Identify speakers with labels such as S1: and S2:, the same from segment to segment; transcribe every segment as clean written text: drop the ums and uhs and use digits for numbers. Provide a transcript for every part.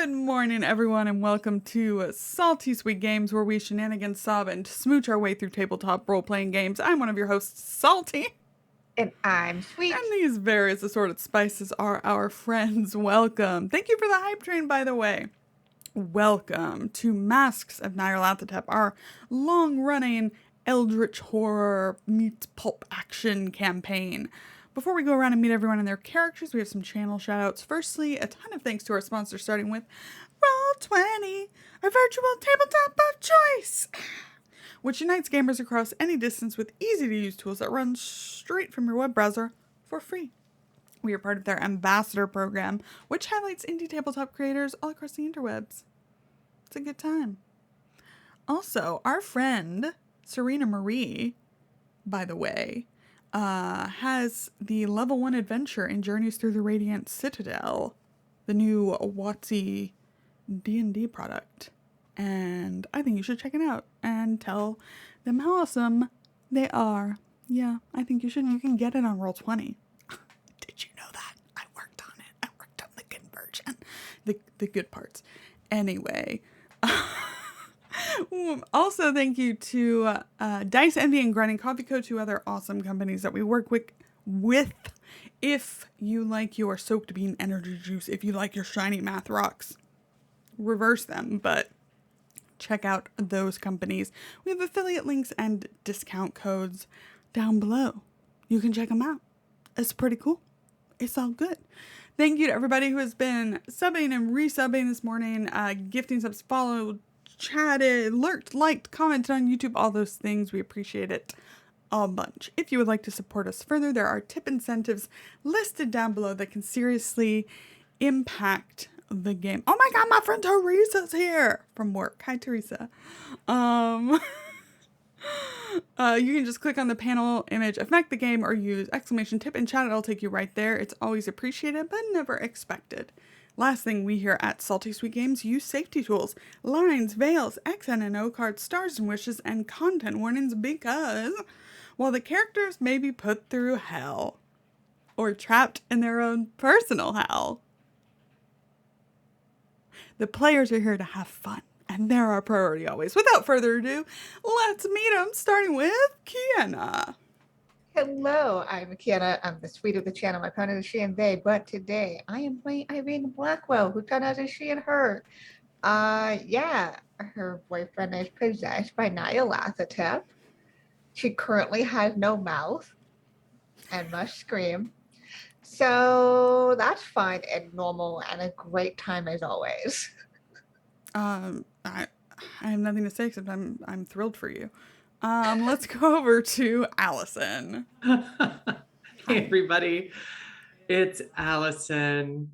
S1: Good morning, everyone, and welcome to Salty Sweet Games, where we shenanigan, sob, and smooch our way through tabletop role-playing games. I'm one of your hosts, Salty,
S2: And I'm Sweet.
S1: and these various assorted spices are our friends. Welcome. Thank you for the hype train, by the way. Welcome to Masks of Nyarlathotep, our long-running eldritch horror meets pulp action campaign. Before we go around and meet everyone and their characters, we have some channel shoutouts. Firstly, a ton of thanks to our sponsor, starting with Roll20, our virtual tabletop of choice, which unites gamers across any distance with easy-to-use tools that run straight from your web browser for free. We are part of their ambassador program, which highlights indie tabletop creators all across the interwebs. It's a good time. Also, our friend Serena Marie, by the way, has the level 1 adventure in Journeys Through the Radiant Citadel, the new WotC D&D product. And I think you should check it out and tell them how awesome they are. Yeah, I think you should. You can get it on Roll20. Did you know that? I worked on it. I worked on the conversion. The good parts. Anyway. Also, thank you to Dice Envy and Grinding Coffee Co., two other awesome companies that we work with. If you like your soaked bean energy juice, if you like your shiny math rocks, reverse them, but check out those companies. We have affiliate links and discount codes down below. You can check them out. It's pretty cool. It's all good. Thank you to everybody who has been subbing and resubbing this morning, gifting subs, followed, chatted, lurked, liked, commented on YouTube, all those things. We appreciate it a bunch. If you would like to support us further, there are tip incentives listed down below that can seriously impact the game. Oh my god, my friend Teresa's here from work. Hi, Teresa. You can just click on the panel image, affect the game, or use exclamation tip and chat. It'll take you right there. It's always appreciated, but never expected. Last thing we here at Salty Sweet Games, use safety tools, lines, veils, XN and O cards, stars and wishes, and content warnings because while the characters may be put through hell or trapped in their own personal hell, the players are here to have fun. And they're our priority always. Without further ado, let's meet them, starting with Kienna.
S2: Hello, I'm Kienna. I'm the Sweet of the channel. My pronoun is she and they, but today I am playing Irene Blackwell, who pronouns is she and her. Yeah, her boyfriend is possessed by Nyarlathotep. She currently has no mouth and must scream. So that's fun and normal and a great time as always.
S1: I have nothing to say except I'm thrilled for you. Let's go over to Allison.
S3: Hey everybody, it's Allison.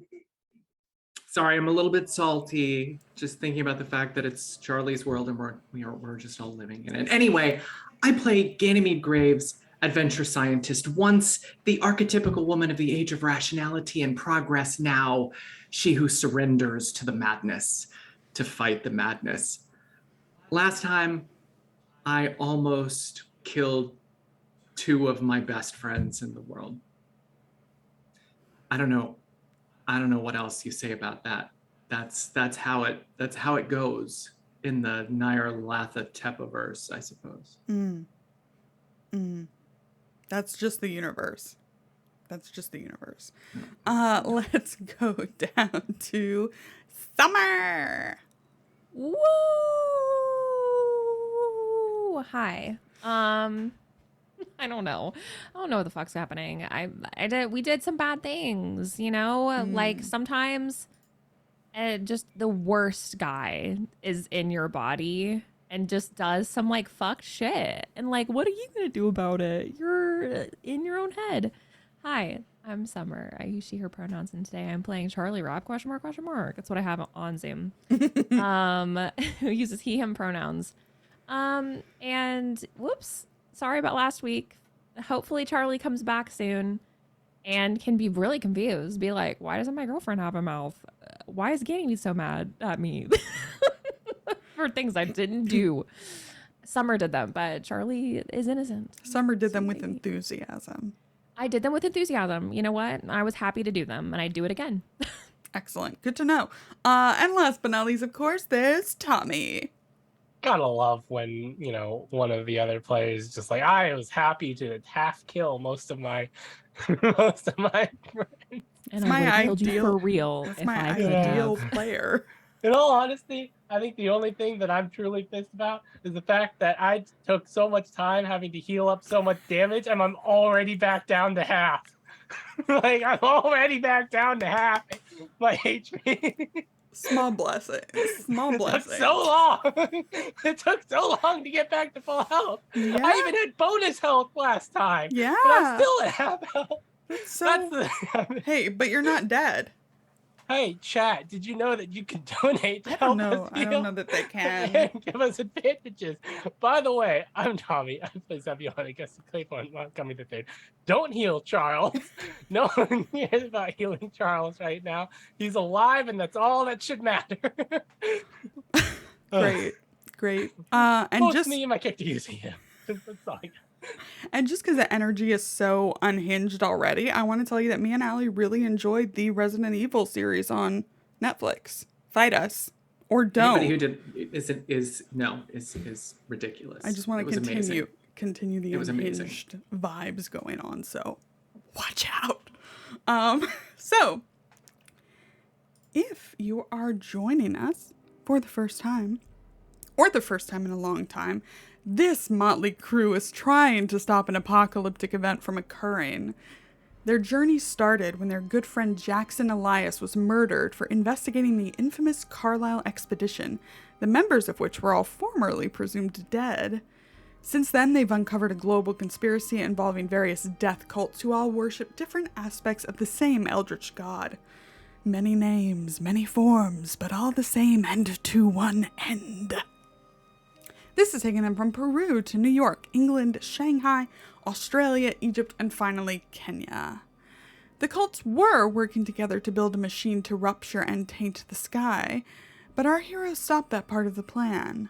S3: Sorry, I'm a little bit salty just thinking about the fact that it's Charlie's world and we're just all living in it. Anyway, I play Ganymede Graves, adventure scientist, once the archetypical woman of the age of rationality and progress, now she who surrenders to the madness to fight the madness. Last time, I almost killed two of my best friends in the world. I don't know what else you say about that. That's how it goes in the Nyarlathotep-verse, I suppose.
S1: That's just the universe. Let's go down to Summer.
S4: Woo! Hi. I don't know what the fuck's happening. We did some bad things, like sometimes just the worst guy is in your body and just does some like fucked shit. And like, what are you gonna do about it? You're in your own head. Hi, I'm Summer. I use she, her pronouns, and today I'm playing Charlie Rob, question mark. That's what I have on Zoom. Who uses he, him pronouns. And whoops, sorry about last week. Hopefully Charlie comes back soon and can be really confused. Be like, why doesn't my girlfriend have a mouth? Why is Ganymede so mad at me? For things I didn't do. Summer did them, but Charlie is innocent.
S1: Summer did them with enthusiasm.
S4: I did them with enthusiasm. You know what? I was happy to do them, and I'd do it again.
S1: Excellent. Good to know. And last but not least, of course, there's Tommy.
S5: Gotta love when, one of the other players just like, I was happy to half kill most of my friends.
S4: And
S1: It's my
S4: I would have killed you
S1: ideal-
S4: for real
S1: That's
S4: if
S1: my
S4: I could
S1: ideal
S4: have.
S1: player.
S5: In all honesty, I think the only thing that I'm truly pissed about is the fact that I took so much time having to heal up so much damage, and I'm already back down to half. Like, I'm already back down to half my HP.
S1: Small blessing. Small
S5: It took
S1: blessing.
S5: so long. It took so long to get back to full health.
S1: Yeah.
S5: I even had bonus health last time.
S1: Yeah.
S5: But I'm still at half health.
S1: So,
S5: That's the...
S1: hey, but you're not dead.
S5: Hey, chat, did you know that you can donate to
S1: I
S5: help
S1: don't know.
S5: us
S1: I don't
S5: heal
S1: know that they can.
S5: and give us advantages? By the way, I'm Tommy. I play Zebulon. I guess Claypoint coming the third. Don't heal Charles. No one cares about healing Charles right now. He's alive, and that's all that should matter.
S1: Great. And
S5: Both
S1: just
S5: me and my character using him. That's all I got.
S1: And just because the energy is so unhinged already, I want to tell you that me and Allie really enjoyed the Resident Evil series on Netflix. Fight us or don't.
S3: Anybody who did is ridiculous.
S1: I just want
S3: It
S1: to
S3: was amazing.
S1: continue the
S3: It was amazing.
S1: unhinged vibes going on. So watch out. So if you are joining us for the first time, or the first time in a long time, this motley crew is trying to stop an apocalyptic event from occurring. Their journey started when their good friend Jackson Elias was murdered for investigating the infamous Carlisle expedition, the members of which were all formerly presumed dead. Since then, they've uncovered a global conspiracy involving various death cults who all worship different aspects of the same eldritch god. Many names, many forms, but all the same and to one end. This is taking them from Peru to New York, England, Shanghai, Australia, Egypt, and finally Kenya. The cults were working together to build a machine to rupture and taint the sky, but our heroes stopped that part of the plan.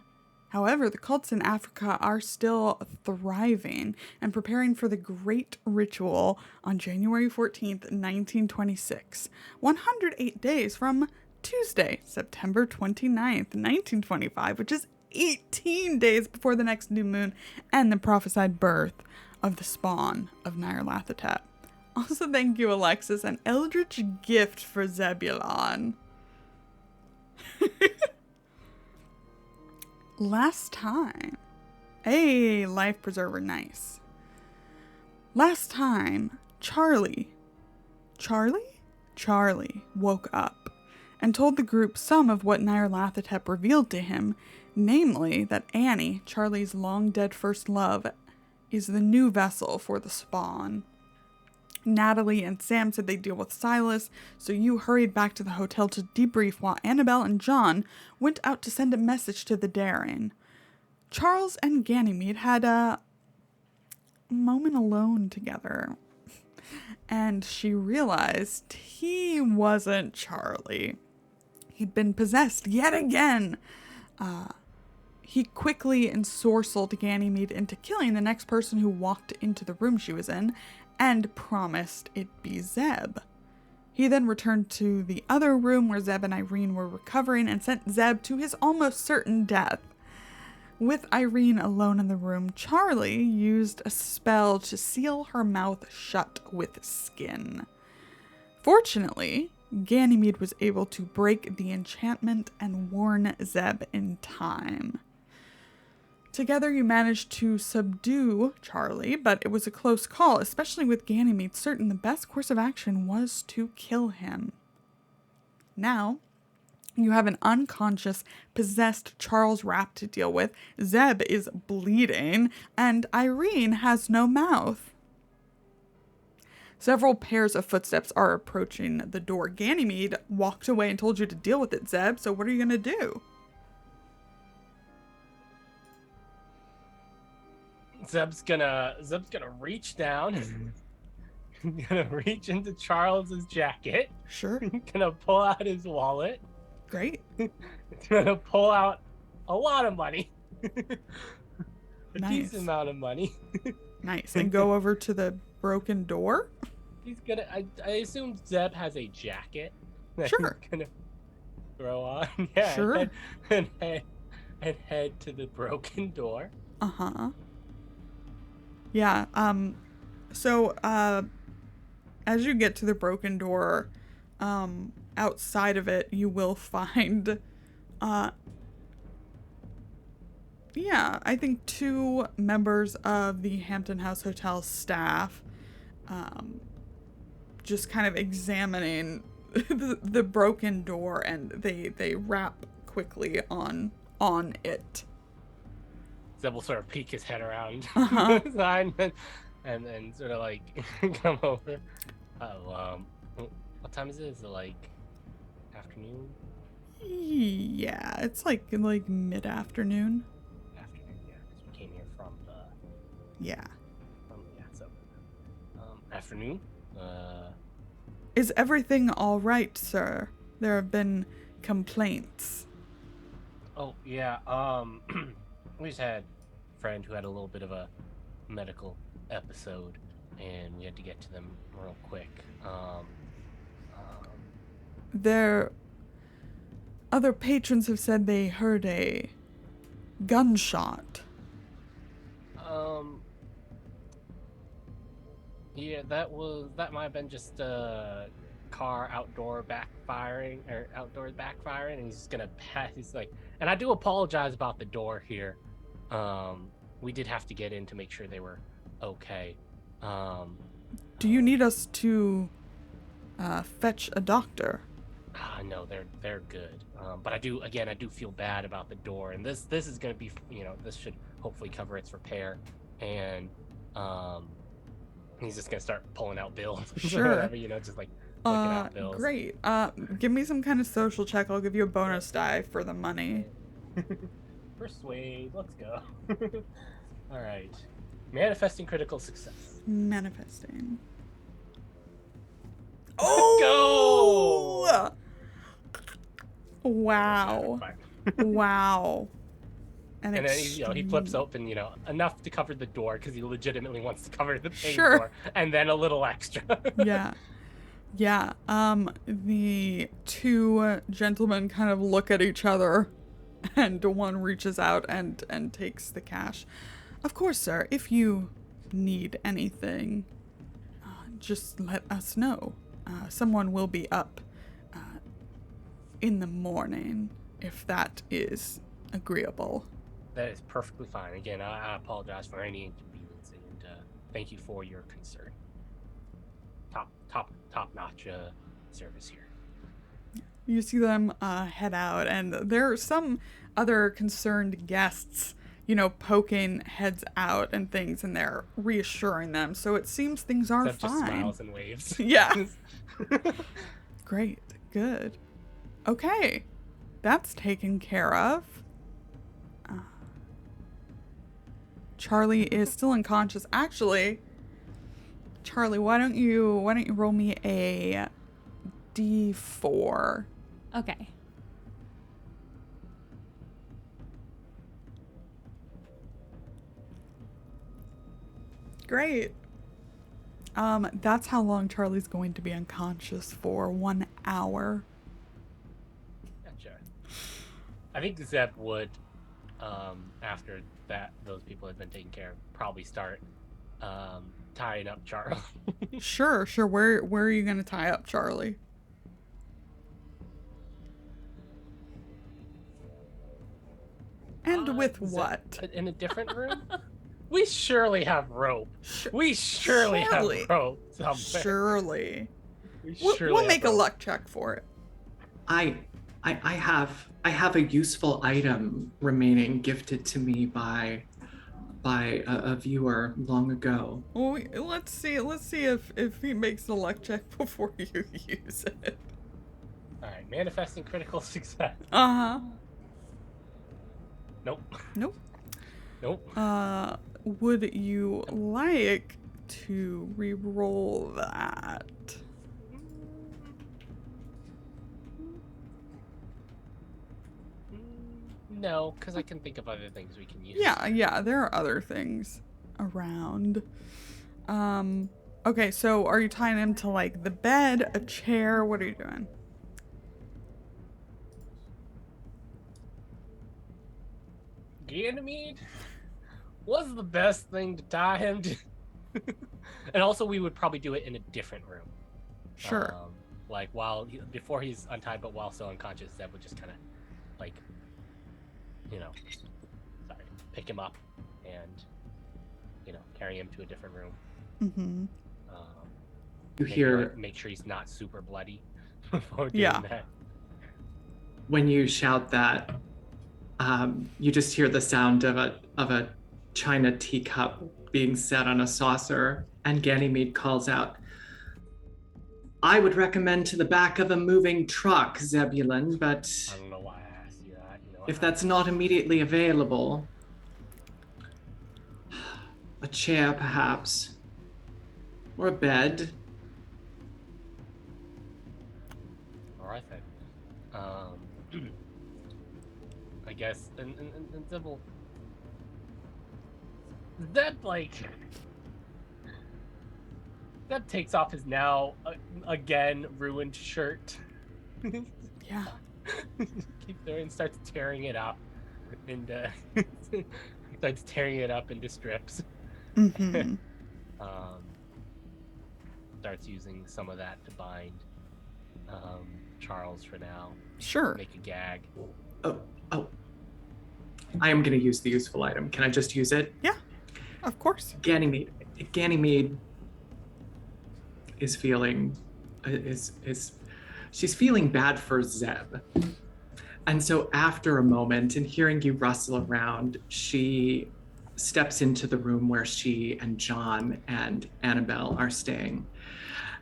S1: However, the cults in Africa are still thriving and preparing for the Great Ritual on January 14th, 1926, 108 days from Tuesday, September 29th, 1925, which is 18 days before the next new moon and the prophesied birth of the spawn of Nyarlathotep. Also, thank you, Alexis, an eldritch gift for Zebulon. Last time. Hey, life preserver, nice. Last time, Charlie woke up and told the group some of what Nyarlathotep revealed to him, namely that Annie, Charlie's long-dead first love, is the new vessel for the spawn. Natalie and Sam said they'd deal with Silas, so you hurried back to the hotel to debrief while Annabelle and John went out to send a message to the Daring. Charles and Ganymede had a moment alone together, and she realized he wasn't Charlie. He'd been possessed yet again. He quickly ensorcelled Ganymede into killing the next person who walked into the room she was in, and promised it be Zeb. He then returned to the other room where Zeb and Irene were recovering and sent Zeb to his almost certain death. With Irene alone in the room, Charlie used a spell to seal her mouth shut with skin. Fortunately, Ganymede was able to break the enchantment and warn Zeb in time. Together you managed to subdue Charlie, but it was a close call, especially with Ganymede certain the best course of action was to kill him. Now, you have an unconscious, possessed Charles Rapp to deal with, Zeb is bleeding, and Irene has no mouth. Several pairs of footsteps are approaching the door. Ganymede walked away and told you to deal with it, Zeb, so what are you going to do?
S5: Zeb's gonna reach down, gonna reach into Charles's jacket,
S1: Sure.
S5: gonna pull out his wallet,
S1: Great.
S5: gonna pull out a lot of money, a
S1: Nice.
S5: decent amount of money.
S1: Nice. And go over to the broken door?
S5: He's gonna. I assume Zeb has a jacket. that
S1: Sure.
S5: he's gonna throw on. Yeah.
S1: Sure.
S5: And head to the broken door.
S1: Uh-huh. Yeah, so, as you get to the broken door, outside of it, you will find, yeah, I think 2 members of the Hampton House Hotel staff, just kind of examining the broken door, and they rap quickly on it.
S5: Zeb will sort of peek his head around
S1: Uh-huh.
S5: the side and sort of like come over. What time is it? Is it like afternoon?
S1: Yeah, it's like mid-afternoon.
S5: Afternoon, yeah, because we came here from
S1: Yeah.
S5: so afternoon.
S1: Is everything all right, sir? There have been complaints.
S5: Oh yeah. We just had a friend who had a little bit of a medical episode, and we had to get to them real quick.
S1: There, other patrons have said they heard a gunshot.
S5: Yeah, that might have been just a car outdoors backfiring, and he's just gonna pass. He's like, and I do apologize about the door here. We did have to get in to make sure they were okay.
S1: Do you need us to fetch a doctor?
S5: No, they're good. But I do feel bad about the door, and this is gonna be, this should hopefully cover its repair, and he's just gonna start pulling out bills.
S1: Sure.
S5: Or whatever, just like looking out bills.
S1: Great. Give me some kind of social check. I'll give you a bonus die for the money.
S5: Persuade. Let's go. All right. Manifesting critical success.
S1: Manifesting.
S5: Go!
S1: Wow. Wow.
S5: And then he flips open, enough to cover the door because he legitimately wants to cover the main
S1: Sure.
S5: door, and then a little extra.
S1: Yeah. Yeah. The 2 gentlemen kind of look at each other, and one reaches out and takes the cash. Of course, sir. If you need anything, just let us know. Someone will be up in the morning, if that is agreeable.
S5: That is perfectly fine. Again, I apologize for any inconvenience, and thank you for your concern. Top notch service here.
S1: You see them head out, and there are some other concerned guests, poking heads out and things, and they're reassuring them. So it seems things are
S5: Seth just
S1: fine.
S5: smiles and waves.
S1: Yeah. Great. Good. Okay. That's taken care of. Charlie is still unconscious. Actually, Charlie, why don't you roll me a D4?
S4: Okay.
S1: Great. That's how long Charlie's going to be unconscious for. 1 hour.
S5: Gotcha. I think Zeb would, after those people had been taken care of, probably start tying up Charlie.
S1: Sure. Where are you gonna tie up Charlie? And with what?
S5: In a different room? We surely have rope. We surely have rope somewhere.
S1: Surely.
S5: We surely
S1: We'll
S5: have
S1: make a
S5: rope.
S1: luck check for it.
S3: I have a useful item remaining gifted to me by a viewer long ago.
S1: Well, let's see if he makes a luck check before you use it.
S5: All right, manifesting critical success.
S1: Uh-huh.
S5: Nope.
S1: Nope. Would you like to re-roll that?
S5: No, because I can think of other things we can use.
S1: Yeah, there are other things around. Okay, so are you tying him to like the bed, a chair? What are you doing?
S5: Ganymede was the best thing to tie him to. And also, we would probably do it in a different room.
S1: Sure.
S5: Like before he's untied, but while still unconscious, Zeb would just kind of like, pick him up and carry him to a different room.
S1: Mm-hmm.
S3: You hear
S5: make sure he's not super bloody before doing that.
S3: When you shout that, you just hear the sound of a china teacup being set on a saucer, and Ganymede calls out, "I would recommend to the back of a moving truck, Zebulon, but
S5: I don't know why I asked you that.
S3: if that's not immediately available, a chair perhaps, or a bed."
S5: All right then. I guess, and Zeb will. Zeb takes off his now again ruined shirt.
S1: Yeah.
S5: Keeps there and starts tearing it up, and starts tearing it up into strips.
S1: Mm-hmm.
S5: Starts using some of that to bind Charles for now.
S1: Sure.
S5: Make a gag.
S3: Oh. I am going to use the useful item. Can I just use it?
S1: Yeah, of course.
S3: Ganymede is feeling she's feeling bad for Zeb. And so after a moment and hearing you rustle around, she steps into the room where she and John and Annabelle are staying.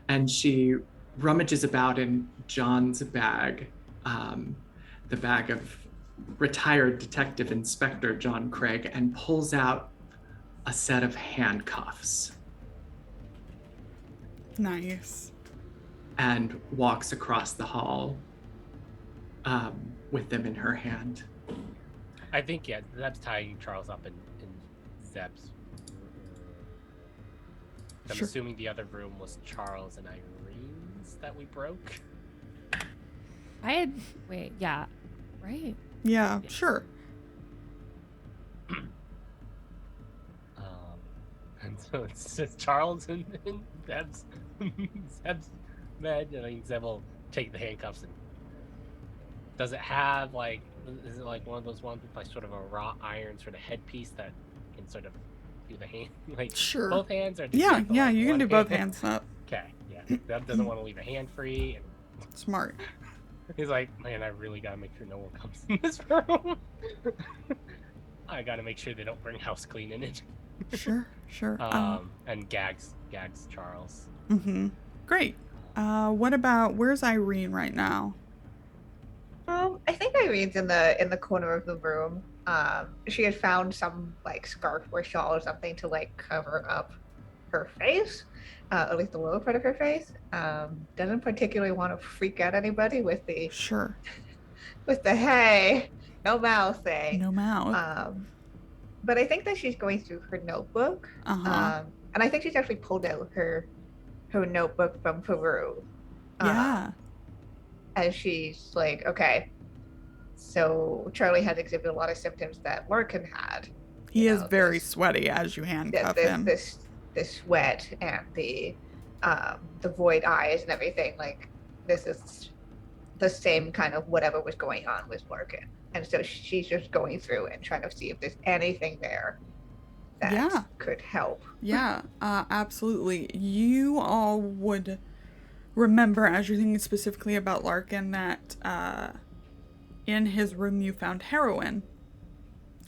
S3: And she rummages about in John's bag, the bag of retired Detective Inspector John Craig, and pulls out a set of handcuffs.
S1: Nice.
S3: And walks across the hall with them in her hand.
S5: I think, Zeb's tying Charles up in Zeb's. I'm
S1: Sure.
S5: assuming the other room was Charles and Irene's that we broke.
S4: Right?
S1: Yeah, sure.
S5: And so it's just Charles and Zeb's bed. I think Zeb will take the handcuffs and does it have is it like one of those ones with like sort of a wrought iron sort of headpiece that can sort of do the hand
S1: Sure.
S5: both hands, or
S1: Yeah,
S5: you
S1: you can
S5: one
S1: do both
S5: hand?
S1: hands up.
S5: Okay, yeah. Zeb doesn't want to leave a hand free, and
S1: Smart.
S5: he's like, man, I really gotta make sure no one comes in this room. I gotta make sure they don't bring house cleaning in.
S1: Sure.
S5: And gags Charles.
S1: Mm-hmm. Great. What about, where's Irene right now?
S2: I think Irene's in the corner of the room. She had found some scarf or shawl or something to cover up her face, at least the lower part of her face. Doesn't particularly want to freak out anybody with the
S1: Sure.
S2: hey, no mouth thing.
S1: No mouth.
S2: But I think that she's going through her notebook.
S1: Uh-huh.
S2: And I think she's actually pulled out her notebook from Peru.
S1: Yeah.
S2: As she's like, okay, so Charlie had exhibited a lot of symptoms that Larkin had.
S1: He is very sweaty as you handcuff him.
S2: The sweat and the void eyes and everything. This is the same kind of whatever was going on with Larkin. And so she's just going through and trying to see if there's anything there that could help.
S1: Yeah, absolutely. You all would remember, as you're thinking specifically about Larkin, that in his room you found heroin.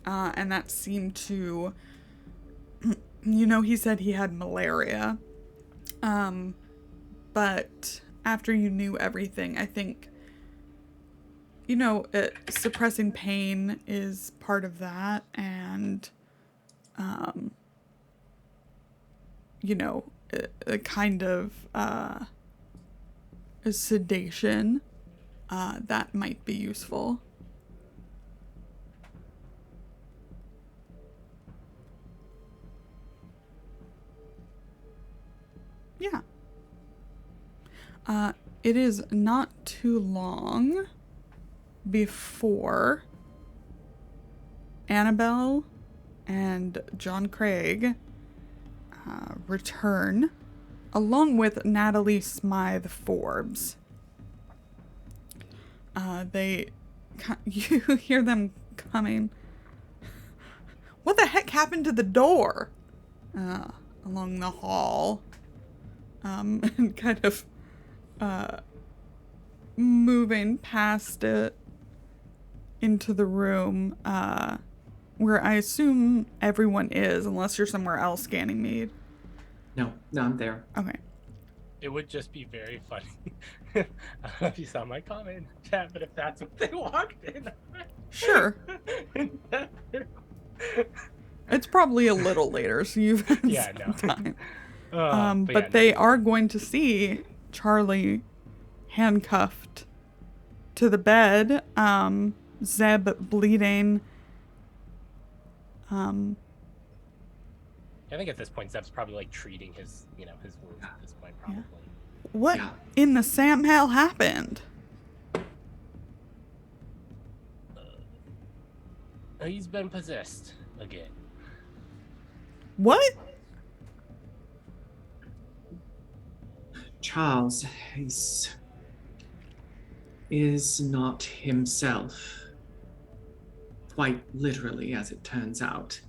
S1: And that seemed to, he said he had malaria. But after you knew everything, I think, suppressing pain is part of that. And, a kind of a sedation that might be useful. Yeah. It is not too long before Annabelle and John Craig return, along with Natalie Smythe Forbes. You hear them coming. What the heck happened to the door? Along the hall. And kind of moving past it into the room where I assume everyone is, unless you're somewhere else scanning me.
S3: No, I'm there.
S1: Okay.
S5: It would just be very funny. I don't know if you saw my comment in the chat, but if that's what they walked in.
S1: Sure. It's probably a little later, so you've had some time. But they are going to see Charlie handcuffed to the bed, Zeb bleeding.
S5: I think at this point, Zeb's probably like treating his wounds at this point, probably.
S1: What in the Sam hell happened?
S5: He's been possessed again.
S1: What?
S3: Charles is not himself. Quite literally, as it turns out.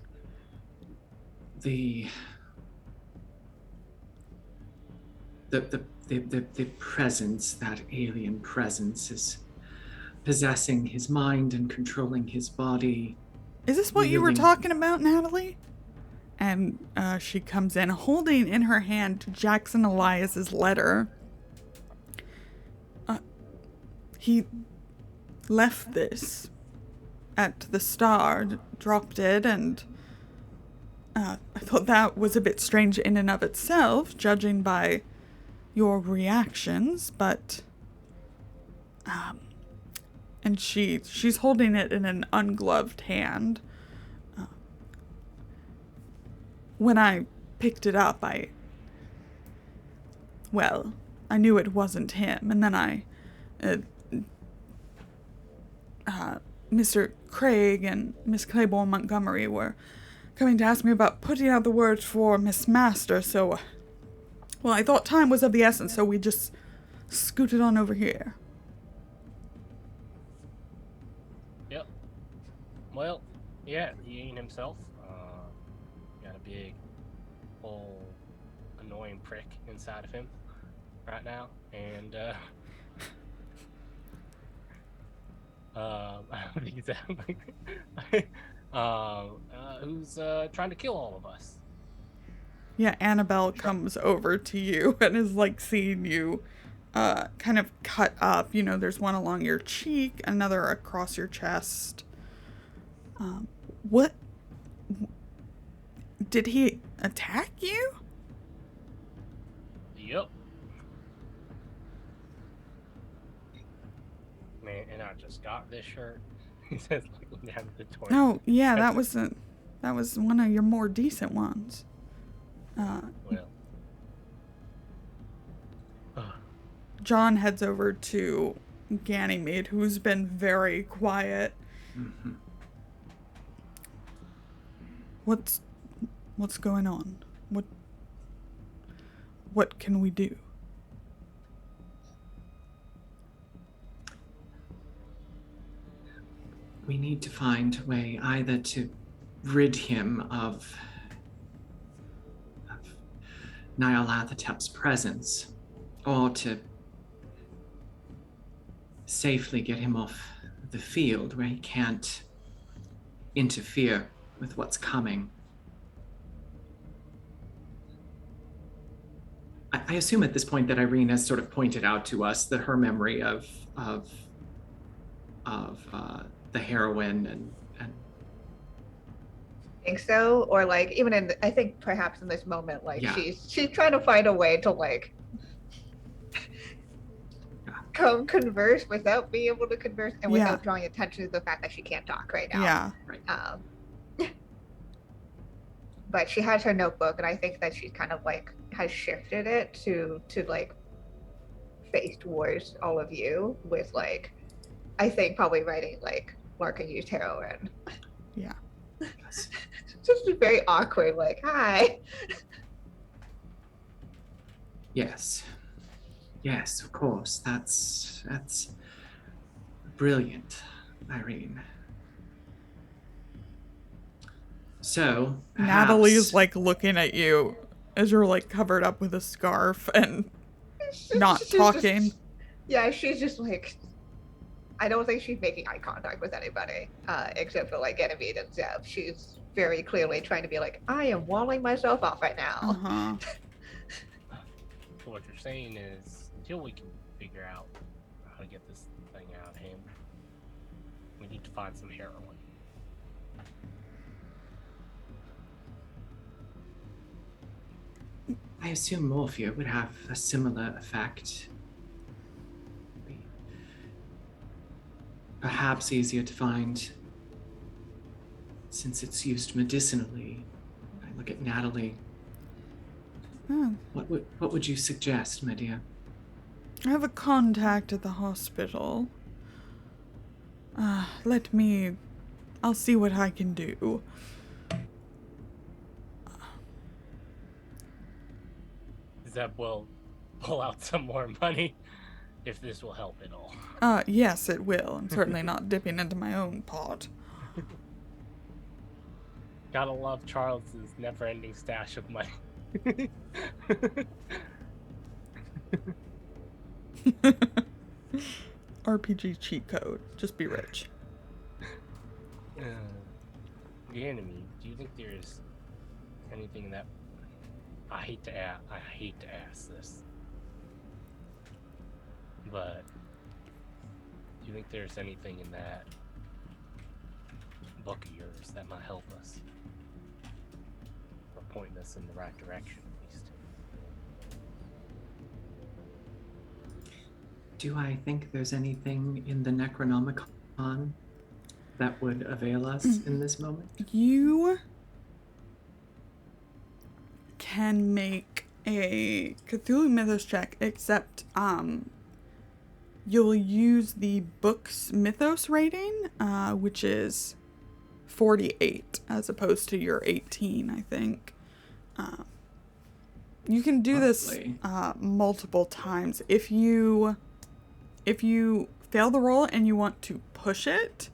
S3: The presence, that alien presence, is possessing his mind and controlling his body.
S1: Is this what you were talking about, Natalie? And she comes in holding in her hand Jackson Elias's letter. He left this at the Star, dropped it, and I thought that was a bit strange in and of itself, judging by your reactions, but and she's holding it in an ungloved hand. When I picked it up, I knew it wasn't him, and then Mr. Craig and Miss Claiborne Montgomery were coming to ask me about putting out the word for Miss Master, so, I thought time was of the essence, so we just scooted on over here.
S5: Yep. Well, yeah, he ain't himself. Got a big, old, annoying prick inside of him right now, and, who's trying to kill all of us.
S1: Yeah, Annabelle comes over to you and is like seeing you kind of cut up. There's one along your cheek, another across your chest. What? Did he attack you?
S5: Yep. Man, and I just got this shirt. He says, looking down at the toy.
S1: Oh, yeah, that was one of your more decent ones. John heads over to Ganymede, who's been very quiet.
S3: Mm-hmm.
S1: What's going on? What can we do?
S3: We need to find a way either to rid him of Nyarlathotep's presence, or to safely get him off the field where he can't interfere with what's coming. I assume at this point that Irene has sort of pointed out to us that her memory of the heroine and
S2: I think so, or like even I think perhaps in this moment, like she's trying to find a way to like come converse without being able to converse and without drawing attention to the fact that she can't talk right now.
S1: Yeah.
S3: Right.
S2: But she has her notebook, and I think that she's kind of like has shifted it to like face towards all of you with like, I think probably writing like Larkin used heroin.
S1: Yeah.
S3: Yes.
S2: Just very awkward, like, hi.
S3: Yes. Yes, of course. That's brilliant, Irene. So
S1: Natalie's
S3: perhaps
S1: like looking at you as you're like covered up with a scarf and not
S2: She's
S1: talking.
S2: just, yeah, she's just like, I don't think she's making eye contact with anybody, except for like Genevieve and Zeb. She's very clearly trying to be like, I am walling myself off right now.
S1: Uh-huh.
S5: So what you're saying is, until we can figure out how to get this thing out of him, we need to find some heroin.
S3: I assume morphia would have a similar effect. Be perhaps easier to find since it's used medicinally. I look at Natalie.
S1: Oh,
S3: What would you suggest, my dear?
S1: I have a contact at the hospital. I'll see what I can do.
S5: Zeb will pull out some more money if this will help at all.
S1: Yes, it will. I'm certainly not dipping into my own pot.
S5: Gotta love Charles's never-ending stash of money.
S1: RPG cheat code. Just be rich.
S5: The enemy. Do you think there's anything that I hate to ask this, but do you think there's anything in that book of yours that might help us, or point us in the right direction at least?
S3: Do I think there's anything in the Necronomicon that would avail us in this moment?
S1: You can make a Cthulhu Mythos check, except you'll use the book's Mythos rating, which is 48 as opposed to your 18, I think. You can do this
S3: Lovely.
S1: multiple times. If you fail the roll and you want to push it,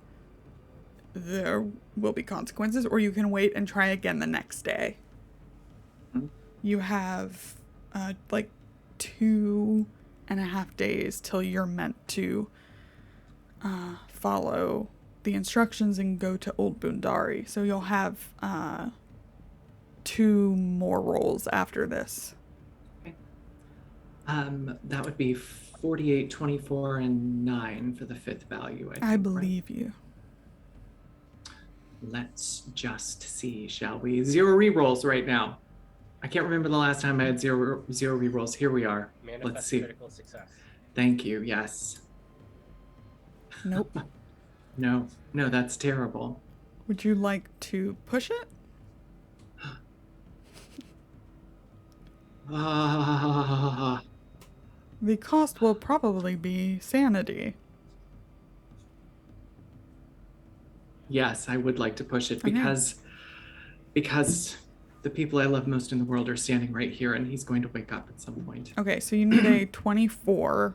S1: there will be consequences, or you can wait and try again the next day. You have like 2.5 days till you're meant to follow the instructions and go to Old Boondari. So you'll have 2 more rolls after this.
S3: That would be 48, 24, and 9 for the 5th value.
S1: I
S3: think,
S1: believe you.
S3: Right? Let's just see, shall we? 0 rerolls right now. I can't remember the last time I had zero rerolls. Here we are.
S5: Manifest
S3: Let's see.
S5: critical success.
S3: Thank you. Yes.
S1: Nope.
S3: No, that's terrible.
S1: Would you like to push it? The cost will probably be sanity.
S3: Yes, I would like to push it
S1: Okay.
S3: because the people I love most in the world are standing right here, and he's going to wake up at some point.
S1: Okay, so you need a 24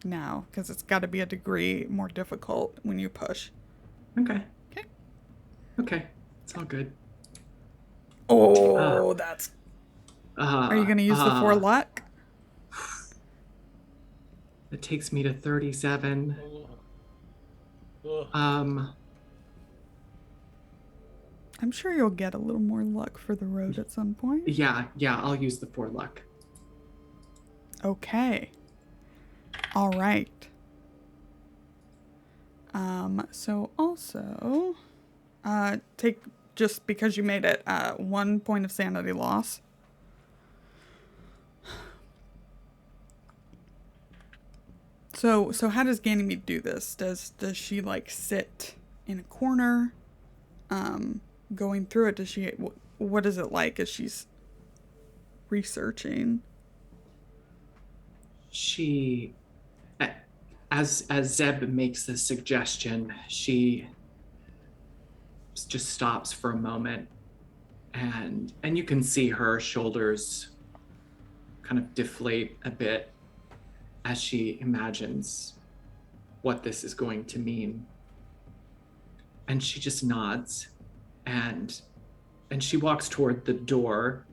S1: now, because it's got to be a degree more difficult when you push.
S3: Okay.
S1: Okay.
S3: Okay. It's all good.
S1: Oh, that's... Are you going to use the 4 luck?
S3: It takes me to 37.
S5: Ugh.
S1: I'm sure you'll get a little more luck for the road at some point.
S3: Yeah, I'll use the 4 luck.
S1: Okay. All right. So also, take, just because you made it, 1 point of sanity loss. So how does Ganymede do this? Does she like sit in a corner, going through it? Does she, what is it like as she's researching?
S3: She, as Zeb makes the suggestion, she just stops for a moment, and you can see her shoulders kind of deflate a bit as she imagines what this is going to mean. And she just nods, and she walks toward the door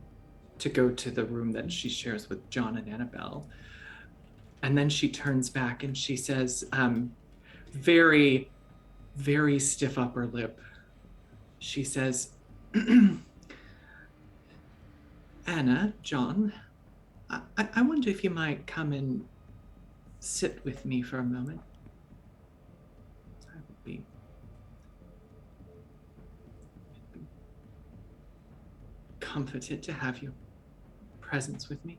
S3: to go to the room that she shares with John and Annabelle. And then she turns back and she says, very, very stiff upper lip, she says, Anna, John, I wonder if you might come and sit with me for a moment. I would be comforted to have your presence with me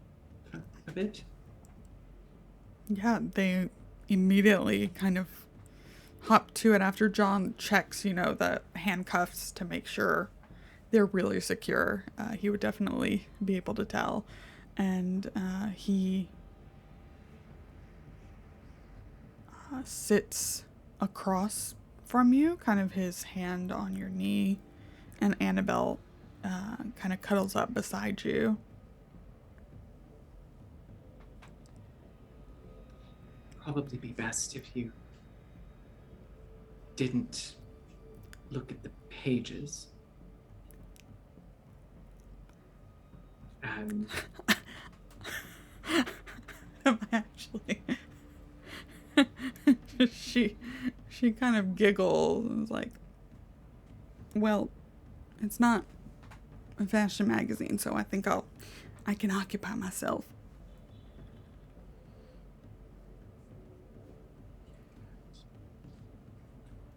S3: for a bit.
S1: Yeah, they immediately kind of hop to it after John checks, the handcuffs to make sure they're really secure. He would definitely be able to tell. And he sits across from you, kind of his hand on your knee, and Annabelle kind of cuddles up beside you.
S3: Probably be best if you didn't look at the pages. And
S1: Actually, she kind of giggles and is like, well, it's not a fashion magazine, so I think I can occupy myself.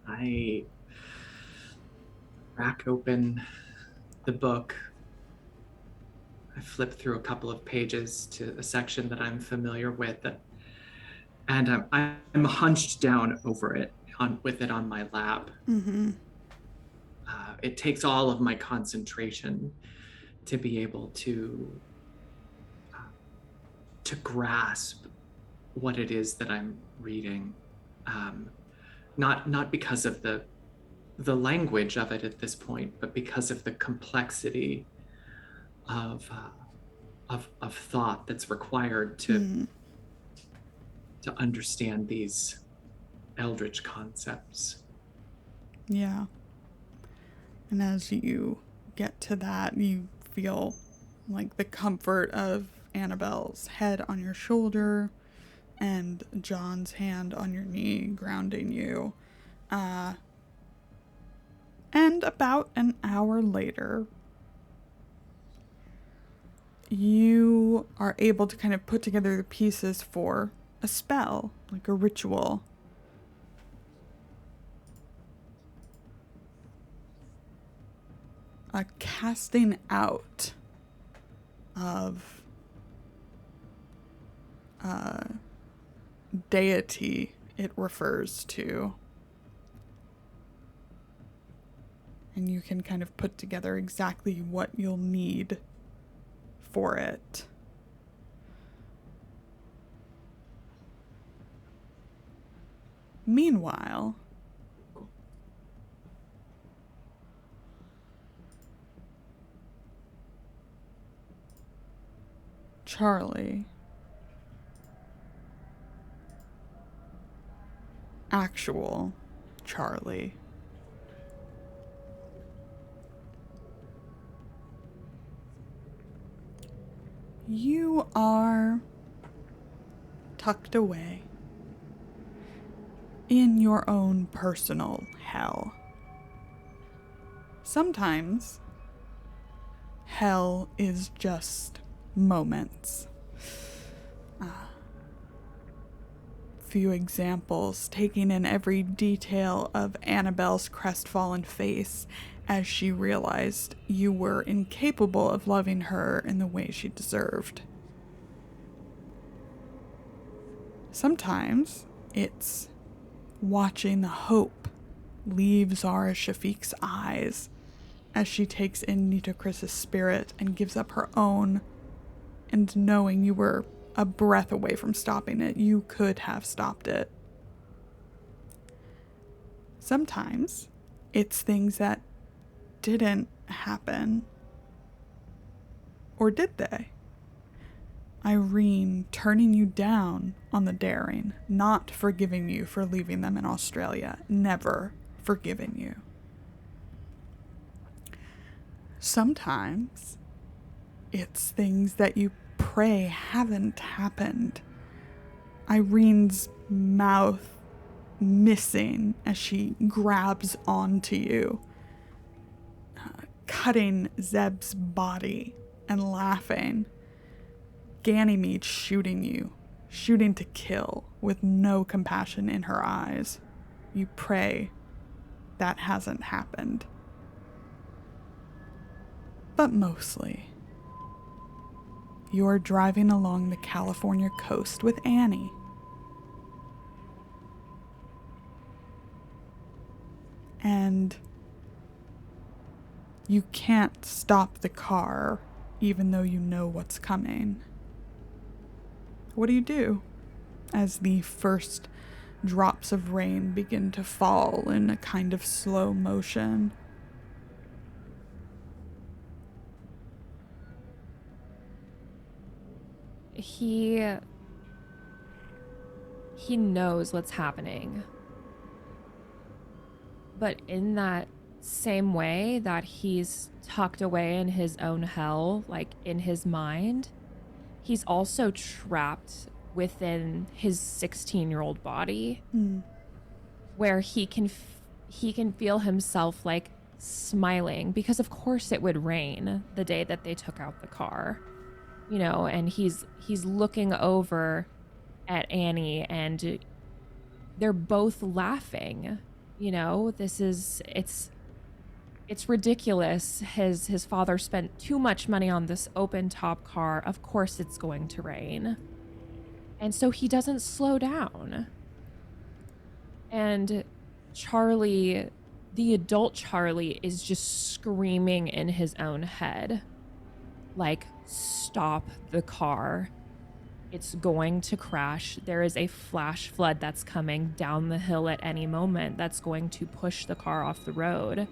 S3: I crack open the book. I flip through a couple of pages to a section that I'm familiar with, and I'm hunched down over it, with it on my lap.
S1: Mm-hmm.
S3: It takes all of my concentration to be able to grasp what it is that I'm reading. Not because of the language of it at this point, but because of the complexity of thought that's required to understand these eldritch concepts.
S1: Yeah. And as you get to that, you feel like the comfort of Annabelle's head on your shoulder and John's hand on your knee, grounding you. And about an hour later, you are able to kind of put together the pieces for a spell, like a ritual. A casting out of deity it refers to. And you can kind of put together exactly what you'll need for it. Meanwhile, Charlie, actual Charlie, you are tucked away in your own personal hell. Sometimes hell is just moments. Few examples, taking in every detail of Annabelle's crestfallen face as she realized you were incapable of loving her in the way she deserved. Sometimes it's watching the hope leave Zara Shafiq's eyes as she takes in Nitocris's spirit and gives up her own, and knowing you were a breath away from stopping it, you could have stopped it. Sometimes it's things that didn't happen. Or did they? Irene turning you down on the daring, not forgiving you for leaving them in Australia, never forgiving you. Sometimes it's things that you pray haven't happened. Irene's mouth missing as she grabs onto you, cutting Zeb's body and laughing. Ganymede shooting you, shooting to kill with no compassion in her eyes. You pray that hasn't happened. But mostly, you're driving along the California coast with Annie. And you can't stop the car even though you know what's coming. What do as the first drops of rain begin to fall in a kind of slow motion?
S4: He knows what's happening. But in that same way that he's tucked away in his own hell, like in his mind, he's also trapped within his 16-year-old body, where he can feel himself like smiling, because of course it would rain the day that they took out the car, you know, and he's looking over at Annie and they're both laughing, you know. It's ridiculous. His father spent too much money on this open top car. Of course it's going to rain. And so he doesn't slow down. And Charlie, the adult Charlie, is just screaming in his own head. Like, stop the car. It's going to crash. There is a flash flood that's coming down the hill at any moment that's going to push the car off the road.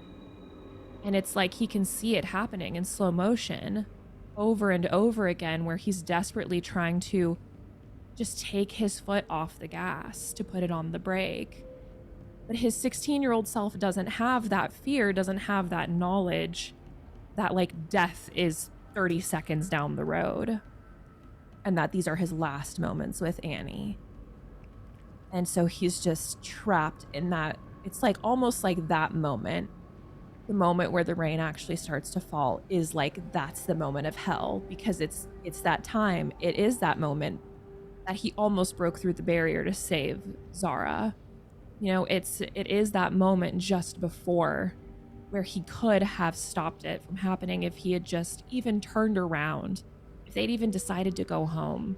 S4: And it's like he can see it happening in slow motion over and over again, where he's desperately trying to just take his foot off the gas to put it on the brake. But his 16-year-old self doesn't have that fear, doesn't have that knowledge that like death is 30 seconds down the road and that these are his last moments with Annie. And so he's just trapped in that. It's like almost like that moment. The moment where the rain actually starts to fall is like, that's the moment of hell, because it's that time. It is that moment that he almost broke through the barrier to save Zara. You know, it is that moment just before where he could have stopped it from happening if he had just even turned around. If they'd even decided to go home,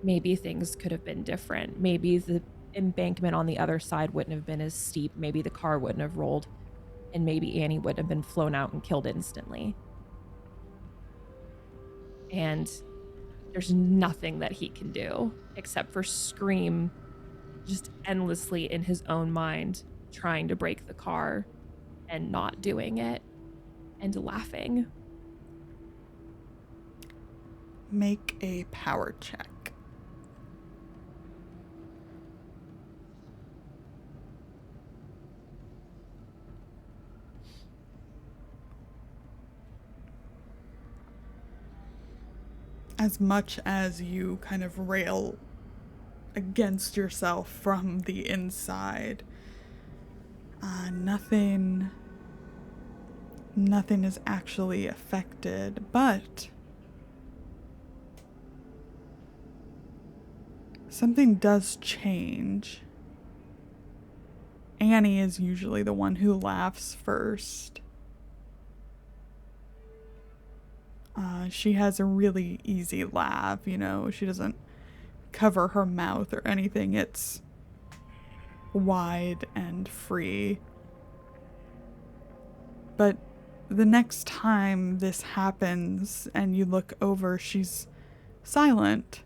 S4: maybe things could have been different. Maybe the embankment on the other side wouldn't have been as steep. Maybe the car wouldn't have rolled. And maybe Annie would have been flown out and killed instantly. And there's nothing that he can do except for scream just endlessly in his own mind, trying to break the car and not doing it and laughing.
S1: Make a power check. As much as you kind of rail against yourself from the inside, nothing is actually affected, but something does change. Annie is usually the one who laughs first. She has a really easy laugh, you know. She doesn't cover her mouth or anything. It's wide and free. But the next time this happens and you look over, she's silent,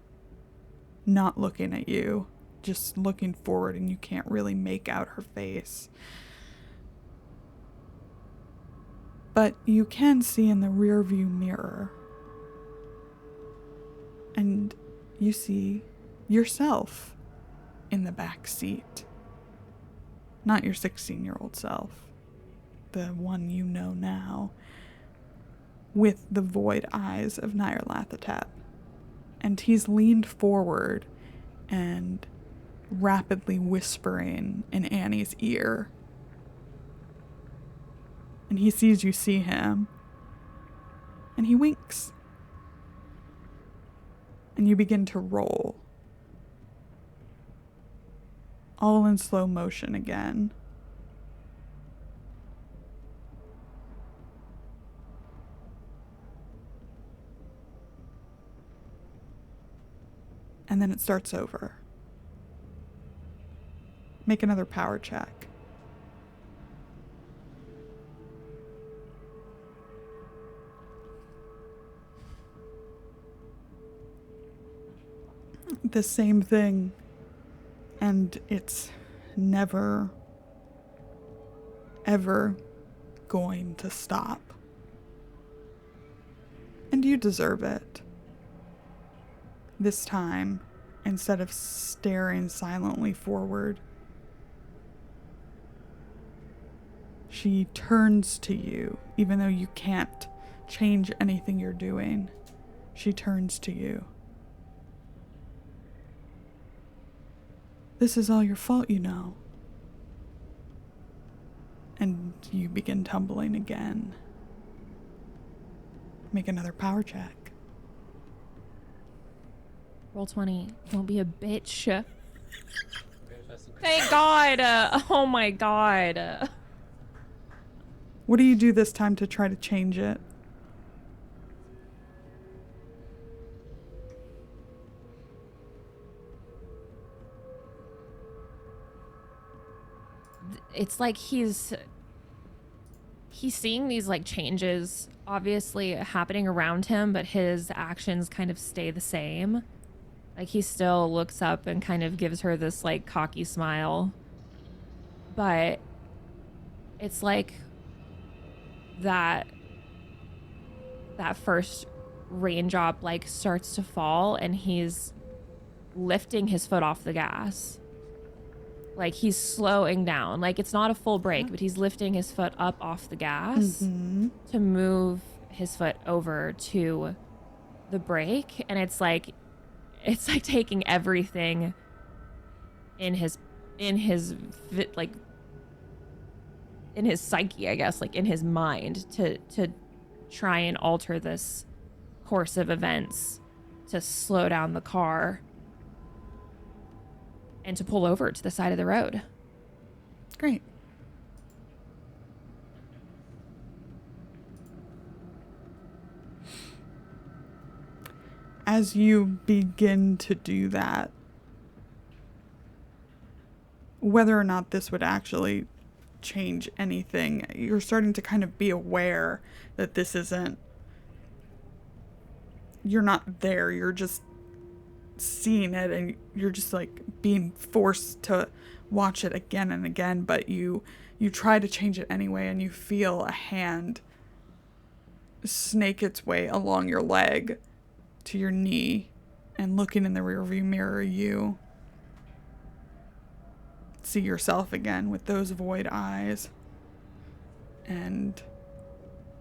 S1: not looking at you, just looking forward, and you can't really make out her face. But you can see in the rear view mirror. And you see yourself in the back seat. Not your 16-year-old self, the one you know now, with the void eyes of Nyarlathotep. And he's leaned forward and rapidly whispering in Annie's ear. And he sees you see him, and he winks. And you begin to roll. All in slow motion again. And then it starts over. Make another power check. The same thing. And it's never, ever going to stop. And you deserve it. This time, instead of staring silently forward, she turns to you, even though you can't change anything you're doing. She turns to you. This is all your fault, you know. And you begin tumbling again. Make another power check.
S4: Roll 20. Don't be a bitch. Thank God. Oh my God.
S1: What do you do this time to try to change it?
S4: It's like he's seeing these like changes obviously happening around him, but his actions kind of stay the same. Like he still looks up and kind of gives her this like cocky smile. But it's like that first raindrop like starts to fall and he's lifting his foot off the gas. Like he's slowing down. Like it's not a full brake, but he's lifting his foot up off the gas to move his foot over to the brake. And it's like taking everything in his psyche, I guess, like in his mind to try and alter this course of events, to slow down the car and to pull over to the side of the road.
S1: Great. As you begin to do that, whether or not this would actually change anything, you're starting to kind of be aware that this isn't, you're not there, you're just seeing it and you're just like being forced to watch it again and again, but you try to change it anyway, and you feel a hand snake its way along your leg to your knee, and looking in the rearview mirror, you see yourself again with those void eyes. And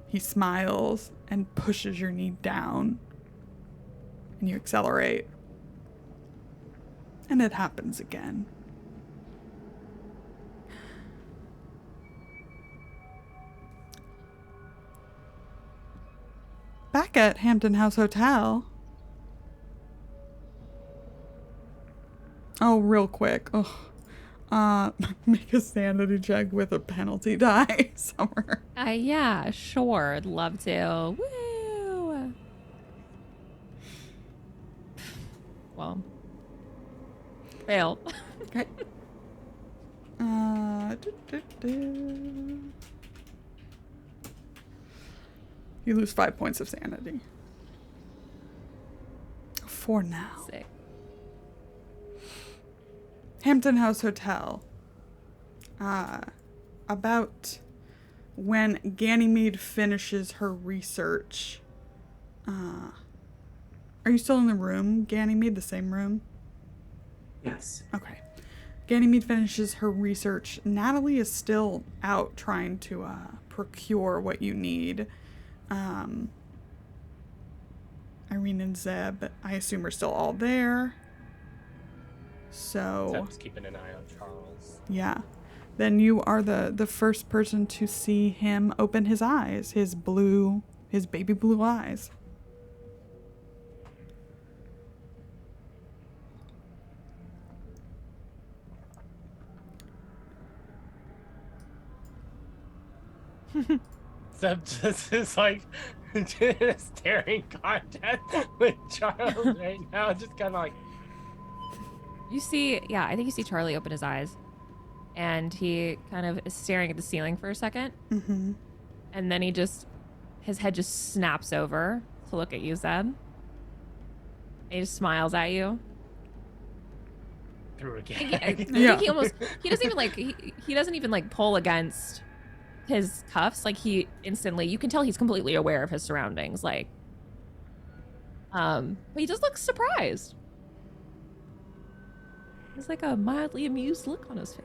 S1: he smiles and pushes your knee down, and you accelerate. And it happens again. Back at Hampton House Hotel. Oh, real quick. Make a sanity check with a penalty die somewhere.
S4: Yeah, sure. I'd love to. Woo! Well, fail.
S1: Okay. You lose 5 points of sanity. 4 now.
S4: Sick.
S1: Hampton House Hotel. About when Ganymede finishes her research, are you still in the room, Ganymede, the same room?
S3: Yes.
S1: Okay. Ganymede finishes her research. Natalie is still out trying to procure what you need. Irene and Zeb, I assume, are still all there. So,
S5: Zeb's keeping an eye on Charles.
S1: yeah. Then you are the first person to see him open his eyes, his baby blue eyes.
S5: Zeb just is like staring contest with Charles right now, just kind of like.
S4: You see, yeah, I think you see Charlie open his eyes, and he kind of is staring at the ceiling for a second, and then his head just snaps over to look at you, Zeb. And he just smiles at you.
S5: Through
S4: I
S5: again.
S4: think
S1: Yeah.
S4: he doesn't even like he doesn't even like pull against his cuffs. Like he instantly, you can tell he's completely aware of his surroundings. Like, but he just looks surprised. There's like a mildly amused look on his face.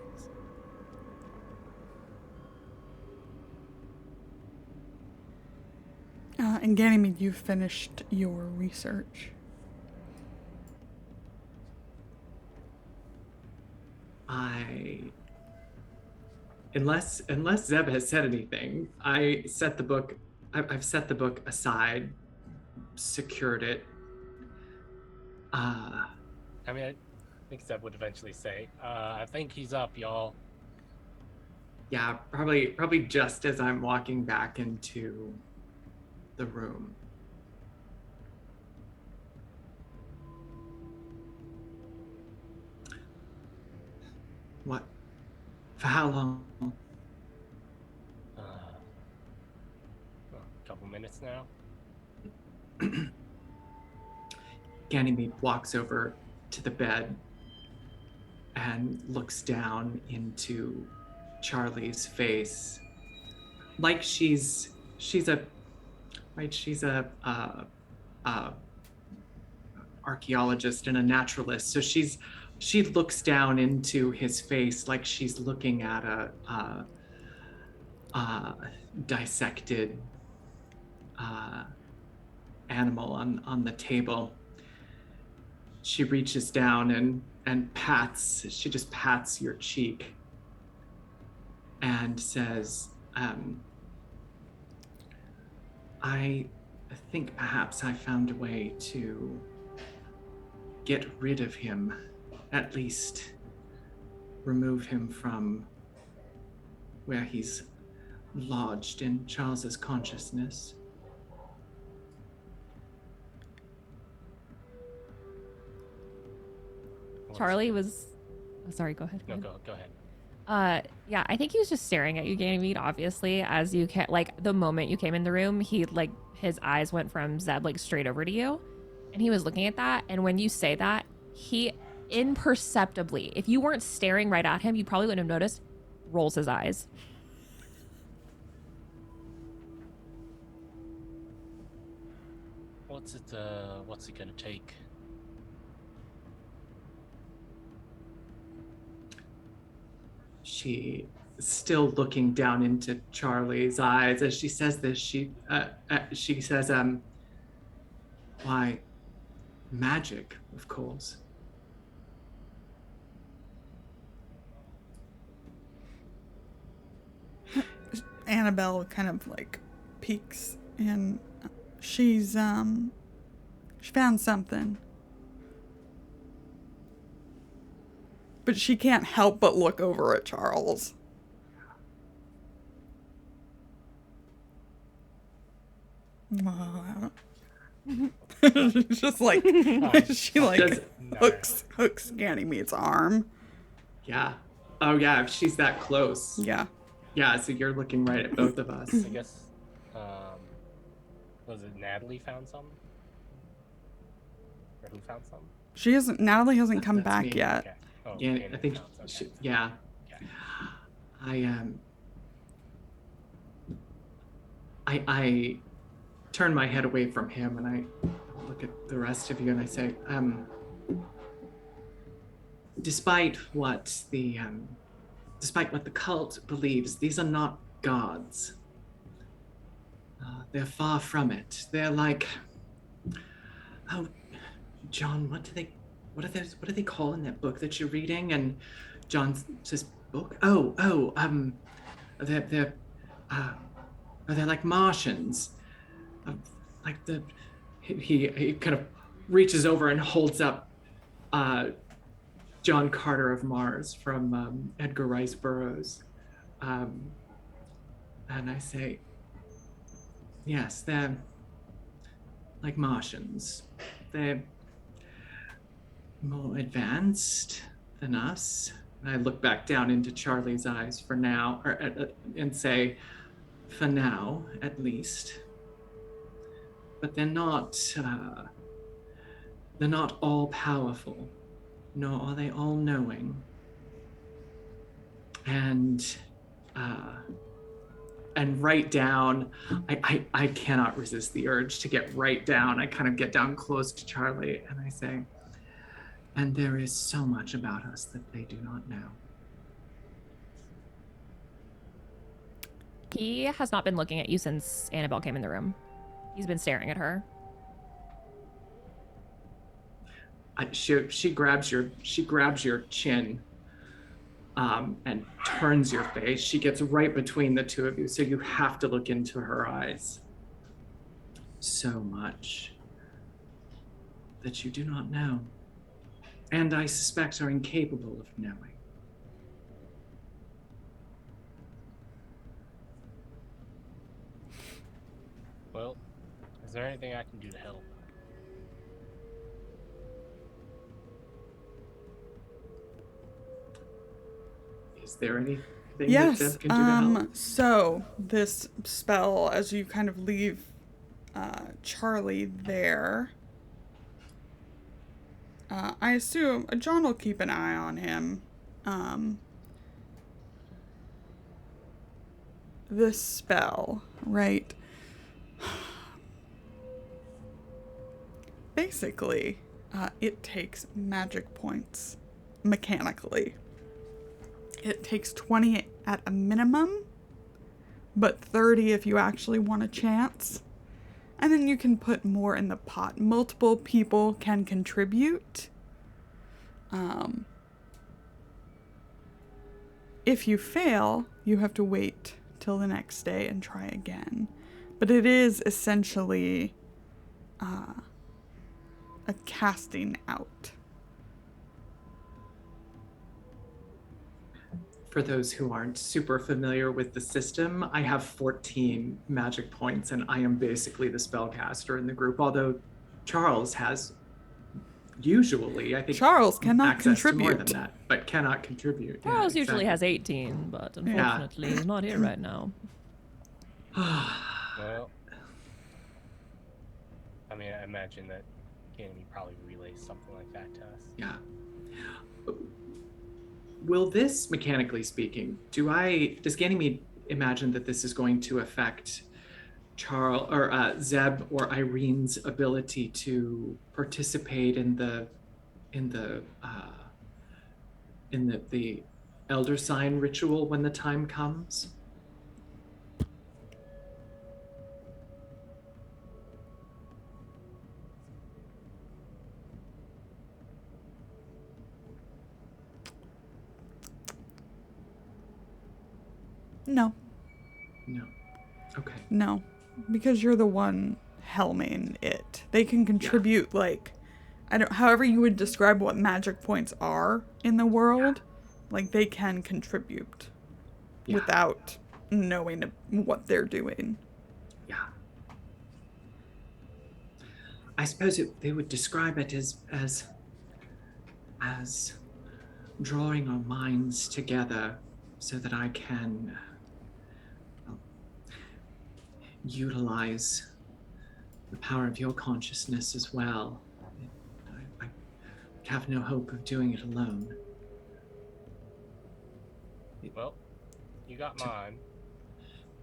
S1: And Ganymede, you've finished your research.
S3: Unless Zeb has said anything, I've set the book aside, secured it.
S5: I mean, I think Zeb would eventually say, I think he's up, y'all.
S3: Yeah, probably just as I'm walking back into the room. What? For how long?
S5: A couple minutes now.
S3: Ganymede walks over to the bed and looks down into Charlie's face, like she's a archaeologist and a naturalist. So she looks down into his face like she's looking at a dissected animal on the table. She reaches down and she just pats your cheek and says, I think perhaps I found a way to get rid of him, at least remove him from where he's lodged in Charles's consciousness.
S4: Charlie was. Oh, sorry. Go ahead.
S5: No, go ahead.
S4: Yeah, I think he was just staring at you, Ganymede. Obviously, as you can, like the moment you came in the room, he like his eyes went from Zeb like straight over to you, and he was looking at that. And when you say that, he imperceptibly, if you weren't staring right at him, you probably wouldn't have noticed, rolls his eyes.
S5: What's it gonna take?
S3: She, still looking down into Charlie's eyes as she says this, she says, why, magic, of course.
S1: Annabelle kind of like peeks and she found something. But she can't help but look over at Charles. Just like she like hooks Ganymede's arm.
S3: Yeah. Oh yeah, if she's that close.
S1: Yeah.
S3: Yeah, so you're looking right at both of us.
S5: I guess, was it Natalie found some? Or who found some?
S1: Natalie hasn't come
S3: That's
S1: back
S3: me.
S1: yet.
S5: Okay. Oh,
S3: Yeah,
S5: Kienna
S3: I think,
S5: found some.
S3: yeah.
S5: Okay.
S3: I I turn my head away from him and I look at the rest of you and I say, despite what the cult believes, these are not gods. They're far from it. They're like, oh, John, what do they call in that book that you're reading? And John says, book? They're like Martians. Like he kind of reaches over and holds up John Carter of Mars from Edgar Rice Burroughs. And I say, yes, they're like Martians. They're more advanced than us. And I look back down into Charlie's eyes for now, and say, for now, at least. But they're not all powerful, nor are they all knowing. And right down, I cannot resist the urge to get right down. I kind of get down close to Charlie and I say, and there is so much about us that they do not know.
S4: He has not been looking at you since Annabelle came in the room. He's been staring at her.
S3: She grabs your chin and turns your face. She gets right between the two of you, so you have to look into her eyes. So much that you do not know, and I suspect are incapable of knowing.
S5: Well, is there anything I can do to help?
S3: Is there anything
S1: Yes.
S3: that Deb can do to help?
S1: So this spell, as you kind of leave Charlie there, I assume John will keep an eye on him. This spell, right? Basically, it takes magic points mechanically. It takes 20 at a minimum, but 30 if you actually want a chance. And then you can put more in the pot. Multiple people can contribute. If you fail, you have to wait till the next day and try again. But it is essentially a casting out.
S3: For those who aren't super familiar with the system, I have 14 magic points and I am basically the spellcaster in the group, although Charles has usually, I think,
S1: Charles cannot
S3: access to more
S1: contribute.
S3: than that, but cannot contribute. Yeah,
S4: Charles usually has
S3: exactly.
S4: 18, but unfortunately he's not here right now.
S5: Well, I mean, I imagine that Kienna probably relays something like that to us.
S3: Yeah. Will this, mechanically speaking, does Ganymede imagine that this is going to affect Charles or Zeb or Irene's ability to participate in the elder sign ritual when the time comes?
S1: No.
S3: No. Okay.
S1: No. Because you're the one helming it. They can contribute however you would describe what magic points are in the world, like they can contribute without knowing what they're doing.
S3: Yeah. I suppose they would describe it as drawing our minds together so that I can utilize the power of your consciousness as well. I have no hope of doing it alone.
S5: Well, you got mine.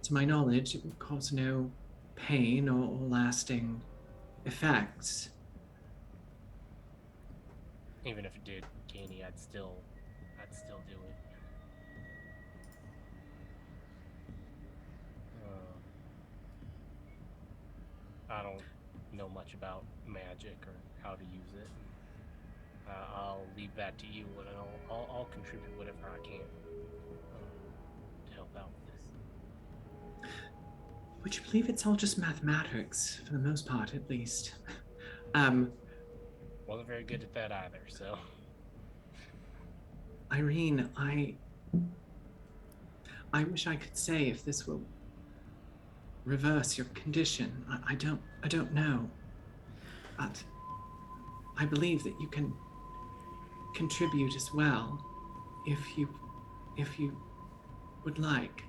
S3: to my knowledge, it would cause no pain or lasting effects.
S5: Even if it did, Kienna, I'd still do it. I don't know much about magic or how to use it. I'll leave that to you, and I'll contribute whatever I can to help out with this.
S3: Would you believe it's all just mathematics, for the most part, at least?
S5: Wasn't very good at that either, so.
S3: Irene, I wish I could say if this will reverse your condition. I don't know. But I believe that you can contribute as well, if you would like.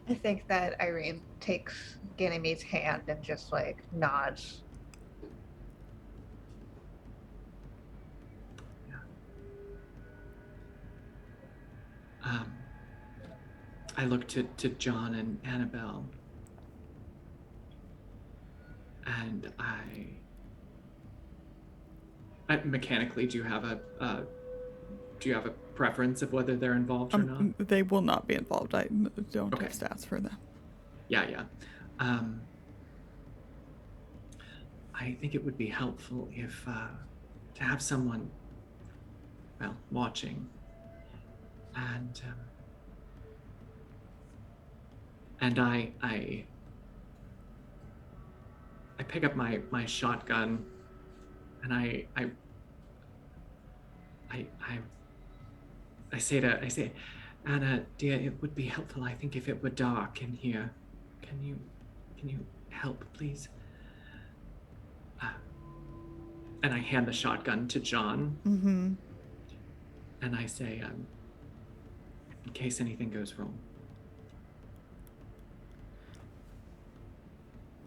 S2: I think that Irene takes Ganymede's hand and just like nods.
S3: I look to John and Annabelle, and I mechanically, do you have a preference of whether they're involved or not?
S1: They will not be involved. I don't
S3: Okay.
S1: have stats for them.
S3: Yeah. I think it would be helpful if to have someone, well, watching, and I pick up my shotgun, and I say, Anna, dear, it would be helpful, I think, if it were dark in here. Can you help, please? And I hand the shotgun to John.
S1: Mm-hmm.
S3: And I say, in case anything goes wrong.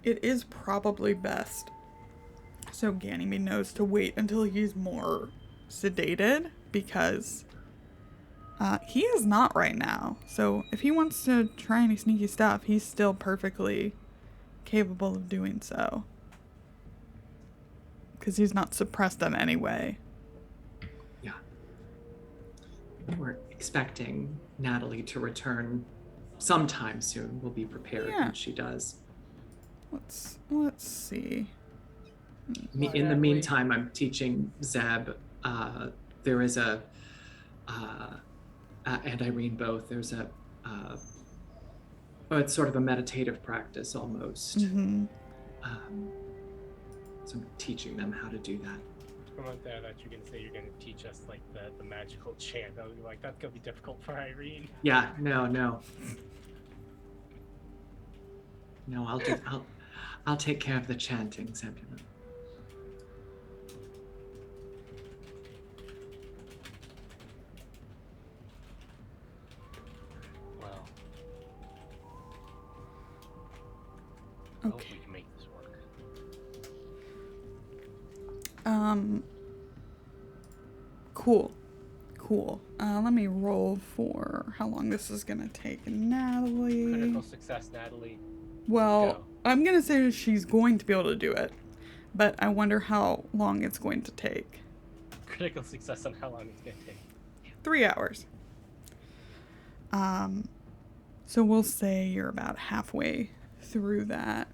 S1: It is probably best, so Ganymede knows, to wait until he's more sedated, because he is not right now. So if he wants to try any sneaky stuff, he's still perfectly capable of doing so, because he's not suppressed in any way.
S3: Yeah. We're expecting Natalie to return sometime soon. We'll be prepared when she does.
S1: Let's see.
S3: In the meantime, I'm teaching Zeb. There is and Irene both. There's it's sort of a meditative practice almost.
S1: Mm-hmm.
S3: So I'm teaching them how to do that.
S5: From out there, that you're gonna say you're gonna teach us like the magical chant. I was like, that's gonna be difficult for Irene.
S3: Yeah, no. No, I'll take care of the chanting, Zebulon.
S5: Well, I hope we can make this work.
S1: Cool. Let me roll for how long this is gonna take Natalie.
S5: Critical success, Natalie.
S1: Well, I'm gonna say she's going to be able to do it, but I wonder how long it's going to take.
S5: Critical success on how long it's gonna take.
S1: 3 hours. So we'll say you're about halfway through that.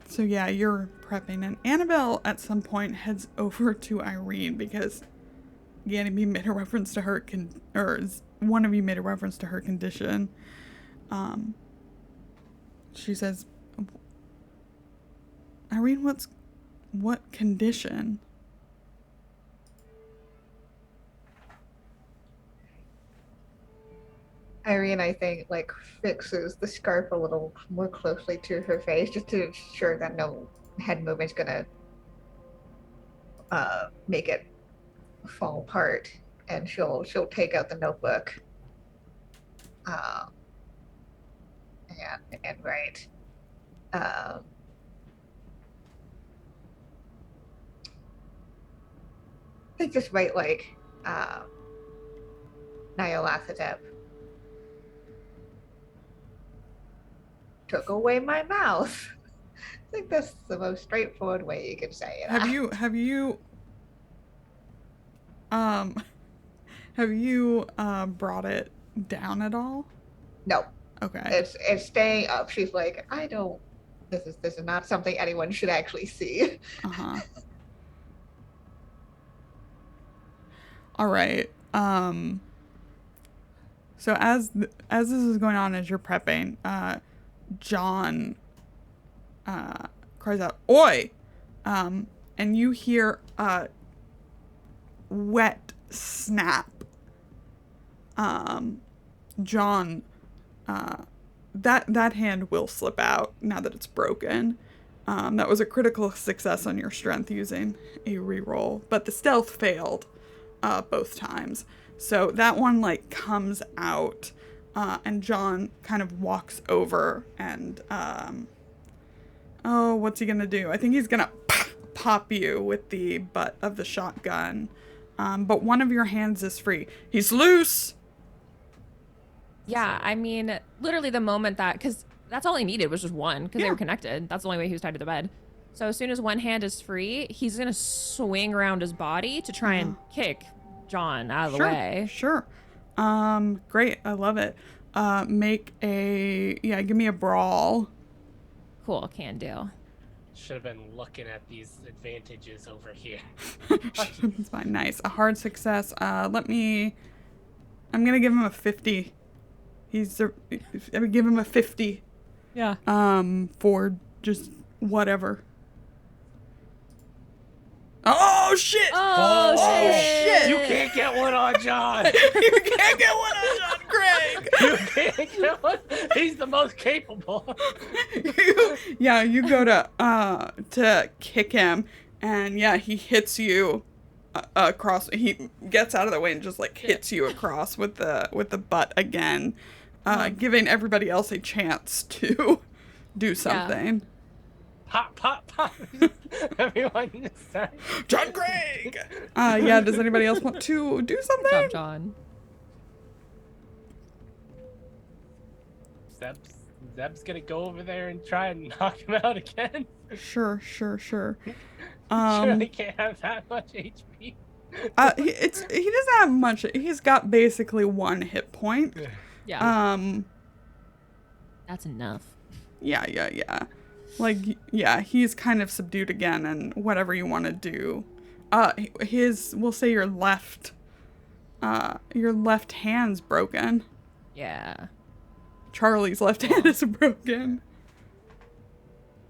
S1: So yeah, you're prepping, and Annabelle at some point heads over to Irene because Ganymede made a reference to her one of you made a reference to her condition. She says, Irene, what condition?
S2: Irene, I think, like, fixes the scarf a little more closely to her face just to ensure that no head movement's gonna make it fall apart. And she'll take out the notebook and write. They just write like Nyarlathotep took away my mouth. I think that's the most straightforward way you can say it.
S1: Have you brought it down at all?
S2: No,
S1: Okay.
S2: it's staying up. She's like, I don't. This is not something anyone should actually see.
S1: Uh-huh. All right. So as this is going on, as you're prepping, John cries out, "Oi!" And you hear a wet snap. John, that hand will slip out now that it's broken. That was a critical success on your strength using a reroll, but the stealth failed both times. So that one like comes out, and John kind of walks over and what's he gonna do? I think he's gonna pop you with the butt of the shotgun. But one of your hands is free. He's loose.
S4: Yeah, I mean, literally the moment that, because that's all he needed was just one, because they were connected. That's the only way he was tied to the bed. So as soon as one hand is free, he's going to swing around his body to try and kick John out of the way.
S1: Sure. Great. I love it. Give me a brawl.
S4: Cool, can do.
S5: Should have been looking at these advantages over here.
S1: It's fine. Nice. A hard success. I'm going to give him a 50. I'm going to give him a 50.
S4: Yeah.
S1: For just whatever. Oh, shit!
S4: Oh, shit!
S5: You can't get one on John!
S1: You can't get one on John Craig!
S5: You can't get one! He's the most capable!
S1: You go to kick him, and he hits you across. He gets out of the way and just like hits you across with the butt again, giving everybody else a chance to do something.
S5: Pop, pop, pop! Everyone just start.
S1: John Craig! Does anybody else want to do something?
S4: Good job, John.
S5: Zeb's gonna go over there and try and knock him out again.
S1: Sure.
S5: Surely can't have that much HP.
S1: He doesn't have much. He's got basically 1 hit point.
S4: Yeah. That's enough.
S1: Yeah. He's kind of subdued again, and whatever you want to do. We'll say your left hand's broken.
S4: Yeah.
S1: Charlie's left hand is broken.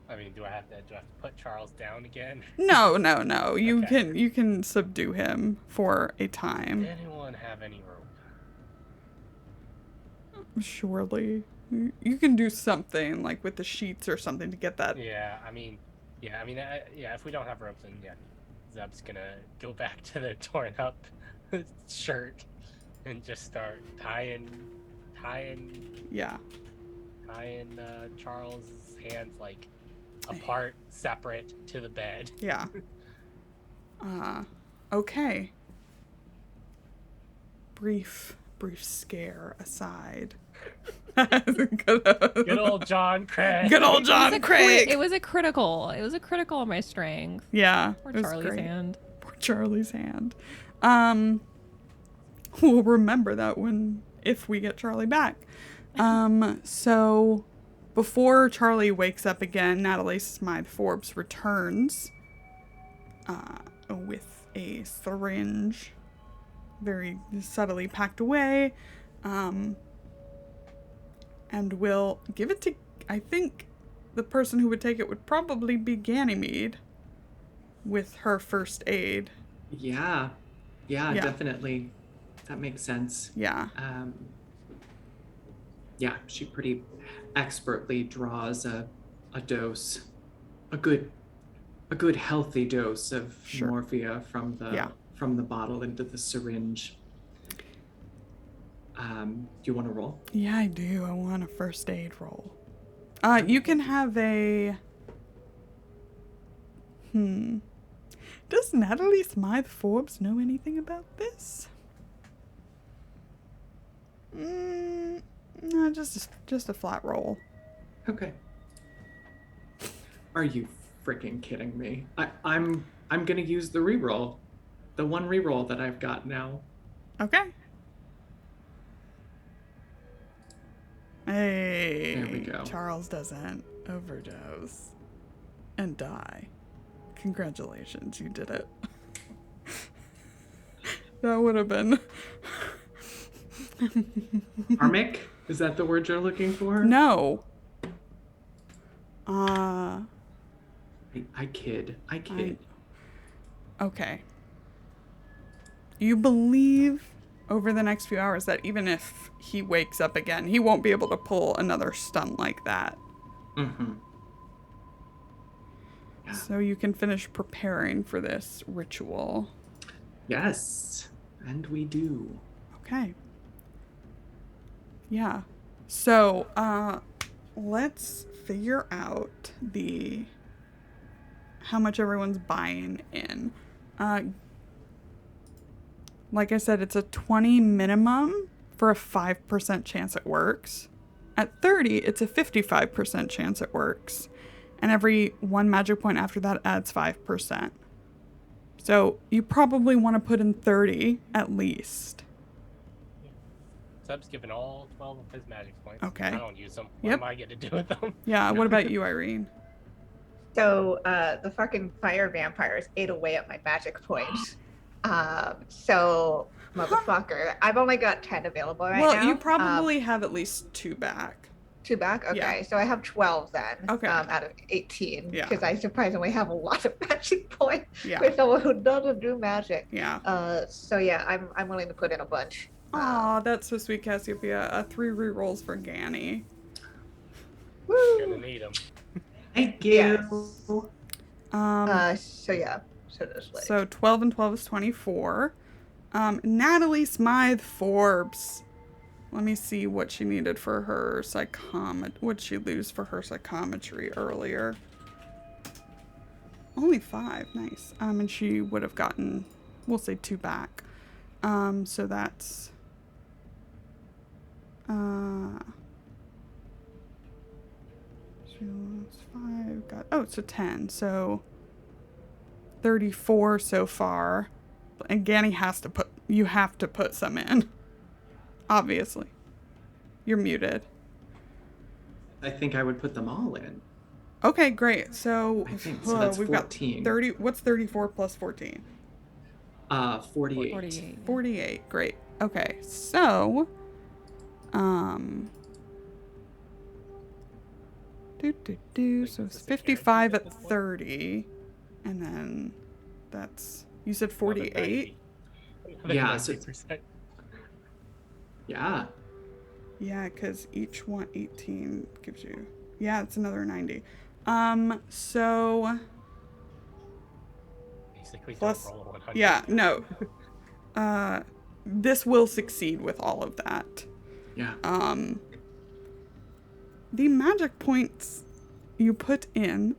S5: I mean, do I have to put Charles down again?
S1: No. You
S5: Okay.
S1: can subdue him for a time.
S5: Does anyone have any rope?
S1: Surely. You can do something like with the sheets or something to get that.
S5: If we don't have ropes, then Zeb's gonna go back to the torn up shirt and just start tying Charles's hands like apart, separate to the bed.
S1: Yeah. Okay. Brief scare aside.
S5: Good old John Craig.
S1: Good old John Craig.
S4: It was a critical. It was a critical on my strength.
S1: Yeah.
S4: Poor
S1: it was
S4: Charlie's
S1: great.
S4: hand.
S1: Poor Charlie's hand. We'll remember that if we get Charlie back. So before Charlie wakes up again, Natalie Smythe Forbes returns with a syringe, very subtly packed away, and will give it to, I think the person who would take it would probably be Ganymede with her first aid.
S3: Yeah, definitely. That makes sense.
S1: Yeah.
S3: She pretty expertly draws a dose, a good healthy dose of morphia from the bottle into the syringe. Do you want to roll?
S1: Yeah, I do. I want a first aid roll. You can have a... Does Natalie Smythe Forbes know anything about this? No, just a flat roll.
S3: Okay. Are you freaking kidding me? I'm gonna use the reroll. The one reroll that I've got now.
S1: Okay. Hey.
S3: There we go.
S1: Charles doesn't overdose and die. Congratulations, you did it. That would have been.
S3: Karmic? Is that the word you're looking for?
S1: No.
S3: I kid.
S1: Okay. You believe over the next few hours that even if he wakes up again, he won't be able to pull another stunt like that.
S3: Mm-hmm. Yeah.
S1: So you can finish preparing for this ritual.
S3: Yes, and we do.
S1: Okay. Yeah. So, let's figure out how much everyone's buying in. Like I said, it's a 20 minimum for a 5% chance it works. At 30, it's a 55% chance it works. And every one magic point after that adds 5%. So you probably want to put in 30 at least.
S5: Sub's given all 12 of his magic points.
S1: Okay.
S5: I don't use them. What
S1: Yep.
S5: am I going to do with them?
S1: Yeah, what about you, Irene?
S2: So the fucking fire vampires ate away at my magic points. So motherfucker, I've only got 10 available right now.
S1: Well, you probably have at least 2 back.
S2: 2 back. Okay,
S1: Yeah.
S2: so I have 12 then.
S1: Okay.
S2: Out of 18,
S1: Yeah.
S2: because I surprisingly have a lot of magic points
S1: Yeah.
S2: for someone who doesn't do magic.
S1: Yeah.
S2: So yeah, I'm willing to put in a bunch.
S1: Aw, that's so sweet, Cassiopeia. 3 rerolls for Ganny.
S2: Woo!
S5: Gonna need them.
S3: Thank you.
S2: Yes.
S1: So
S2: yeah. So this way.
S1: So 12 and 12 is 24. Natalie Smythe Forbes. Let me see what she needed for her what'd she lose for her psychometry earlier? Only 5, nice. And she would have gotten, we'll say 2 back. So that's, she lost 5, so 10. So 34 so far. And Ganny you have to put some in. Obviously. You're muted.
S3: I think I would put them all in.
S1: Okay, great. So,
S3: I think so. That's
S1: we've
S3: 14.
S1: got 30. What's 34 plus 14?
S3: 48.
S4: 48.
S1: 48. Great. Okay. So, so it's 55 at 30. And then that's, you said 48?
S3: Yeah, so
S5: 90%.
S3: yeah.
S1: Yeah, because each one, 18 gives you, yeah, it's another 90. So,
S5: Basically,
S1: plus,
S5: don't roll a 100.
S1: yeah, no. This will succeed with all of that.
S3: Yeah.
S1: The magic points you put in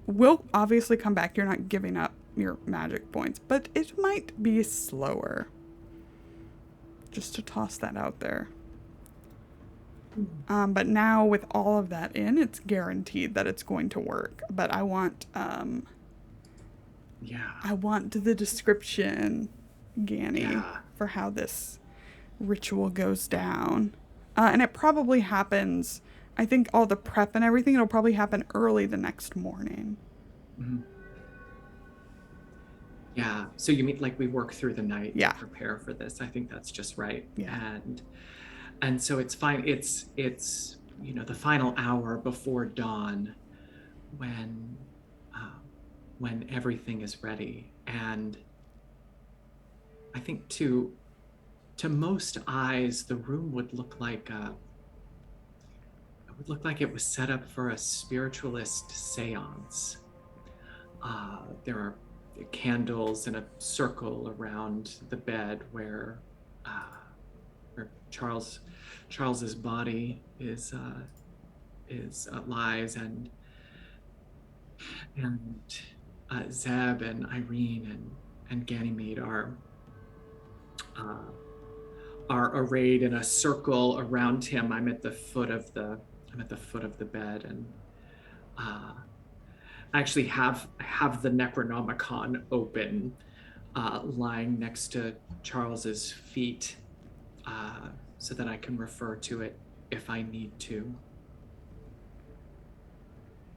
S1: will obviously come back. You're not giving up your magic points, but it might be slower. Just to toss that out there. But now with all of that in, it's guaranteed that it's going to work. But I want,
S3: Yeah.
S1: I want the description, Ganny,
S3: Yeah.
S1: for how this ritual goes down. And it probably happens, I think all the prep and everything, it'll probably happen early the next morning.
S3: Mhm. Yeah. So you mean like we work through the night
S1: Yeah.
S3: to prepare for this? I think that's just right.
S1: Yeah.
S3: And so it's fine. It's the final hour before dawn when everything is ready. And I think to most eyes, the room would look like it was set up for a spiritualist seance. There are candles in a circle around the bed where Charles's body lies, and Zeb and Irene and Ganymede are arrayed in a circle around him. I'm at the foot of the bed, and I actually have the Necronomicon open, lying next to Charles's feet, so that I can refer to it if I need to.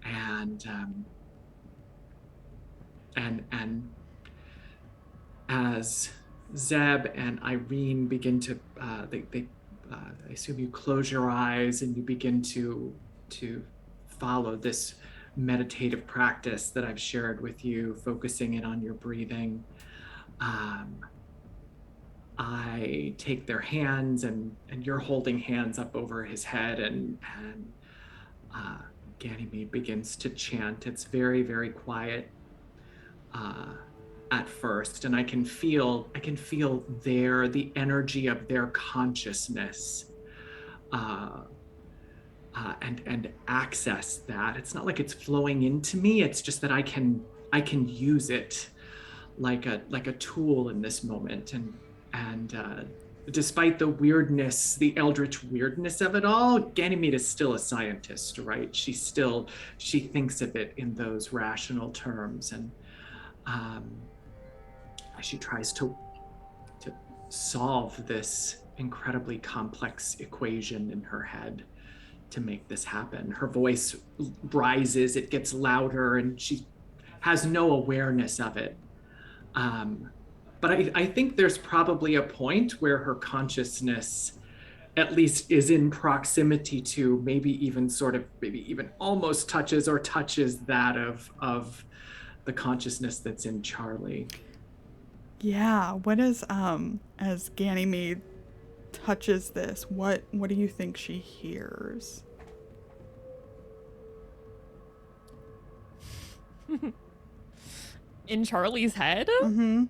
S3: And as Zeb and Irene begin to, I assume you close your eyes and you begin to follow this meditative practice that I've shared with you, focusing in on your breathing. I take their hands, and you're holding hands up over his head, and Ganymede begins to chant. It's very, very quiet at first, and I can feel the energy of their consciousness, and access that. It's not like it's flowing into me. It's just that I can use it like a tool in this moment. And despite the weirdness, the eldritch weirdness of it all, Ganymede is still a scientist, right? She thinks of it in those rational terms, and she tries to solve this incredibly complex equation in her head to make this happen. Her voice rises, it gets louder, and she has no awareness of it. But I think there's probably a point where her consciousness at least is in proximity to, maybe even almost touches that of the consciousness that's in Charlie.
S1: Yeah, what is as Ganymede touches this, what do you think she hears?
S4: In Charlie's head?
S1: Mm-hmm.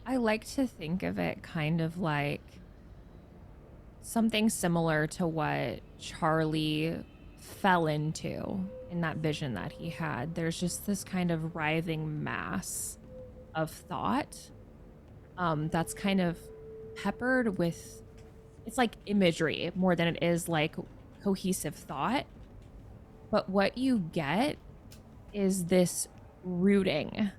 S4: I like to think of it kind of like something similar to what Charlie fell into in that vision that he had. There's just this kind of writhing mass of thought that's kind of peppered with, it's like imagery more than it is like cohesive thought. But what you get is this rooting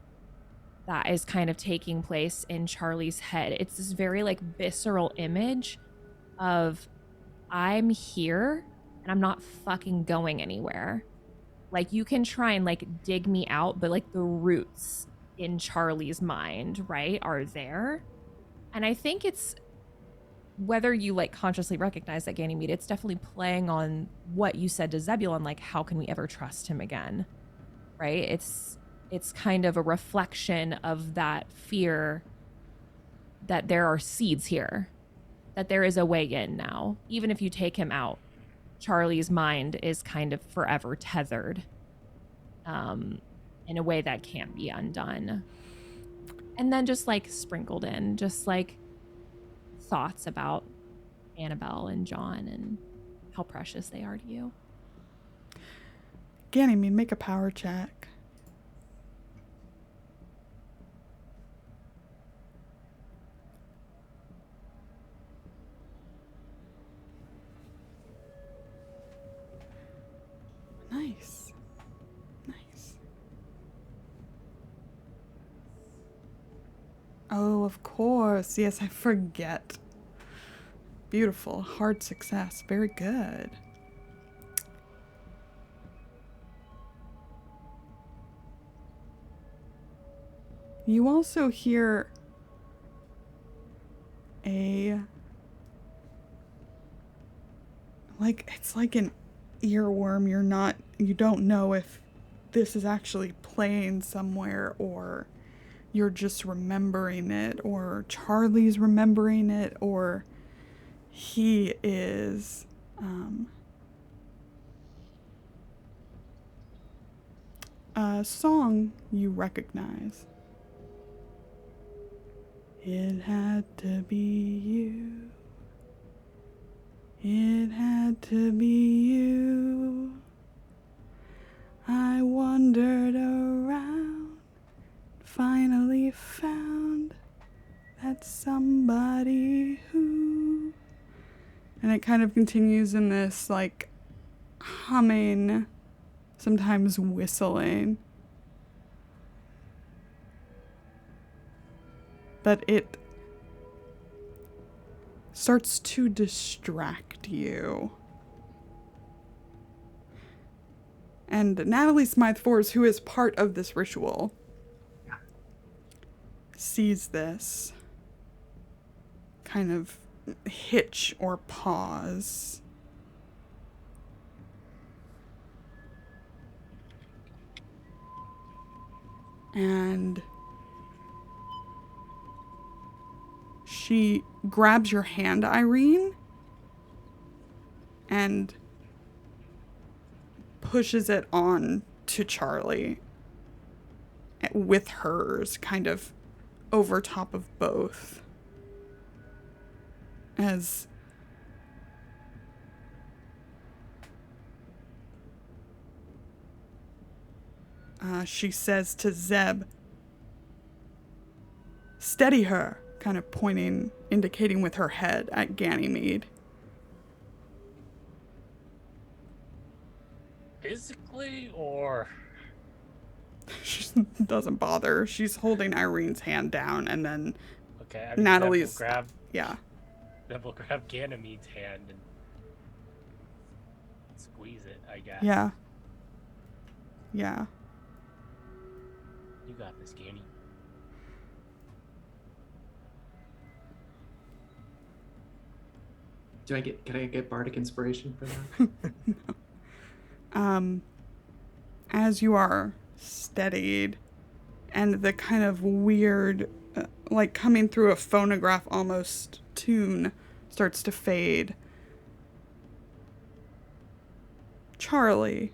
S4: that is kind of taking place in Charlie's head. It's this very like visceral image of, I'm here and I'm not fucking going anywhere. Like, you can try and like dig me out, but like the roots in Charlie's mind, right, are there. And I think it's, whether you like consciously recognize that, Ganymede, it's definitely playing on what you said to Zebulon, like, how can we ever trust him again, right? It's kind of a reflection of that fear that there are seeds here, that there is a way in now. Even if you take him out, Charlie's mind is kind of forever tethered in a way that can't be undone. And then just like sprinkled in, just like thoughts about Annabelle and John and how precious they are to you.
S1: Ganymede, make a power check. Nice. Nice. Oh, of course. Yes, I forget. Beautiful. Hard success. Very good. You also hear it's like an earworm. You don't know if this is actually playing somewhere, or you're just remembering it, or Charlie's remembering it, or he is a song you recognize. It had to be you. It had to be you. I wandered around, finally found that somebody who. And it kind of continues in this like humming, sometimes whistling. But it starts to distract you. And Natalie Smythe-Fors, who is part of this ritual, sees this kind of hitch or pause. And she grabs your hand, Irene, and pushes it on to Charlie with hers, kind of over top of both. As she says to Zeb, "Steady her," kind of pointing, indicating with her head at Ganymede.
S5: Physically or?
S1: She doesn't bother. She's holding Irene's hand down, and then
S5: Okay, I mean,
S1: Natalie's...
S5: Zeb
S1: Yeah.
S5: will grab Ganymede's hand and squeeze it, I guess.
S1: Yeah. Yeah.
S5: You got this, Gany.
S3: Can I get bardic inspiration for that?
S1: As you are steadied, and the kind of weird, like coming through a phonograph almost tune starts to fade. Charlie.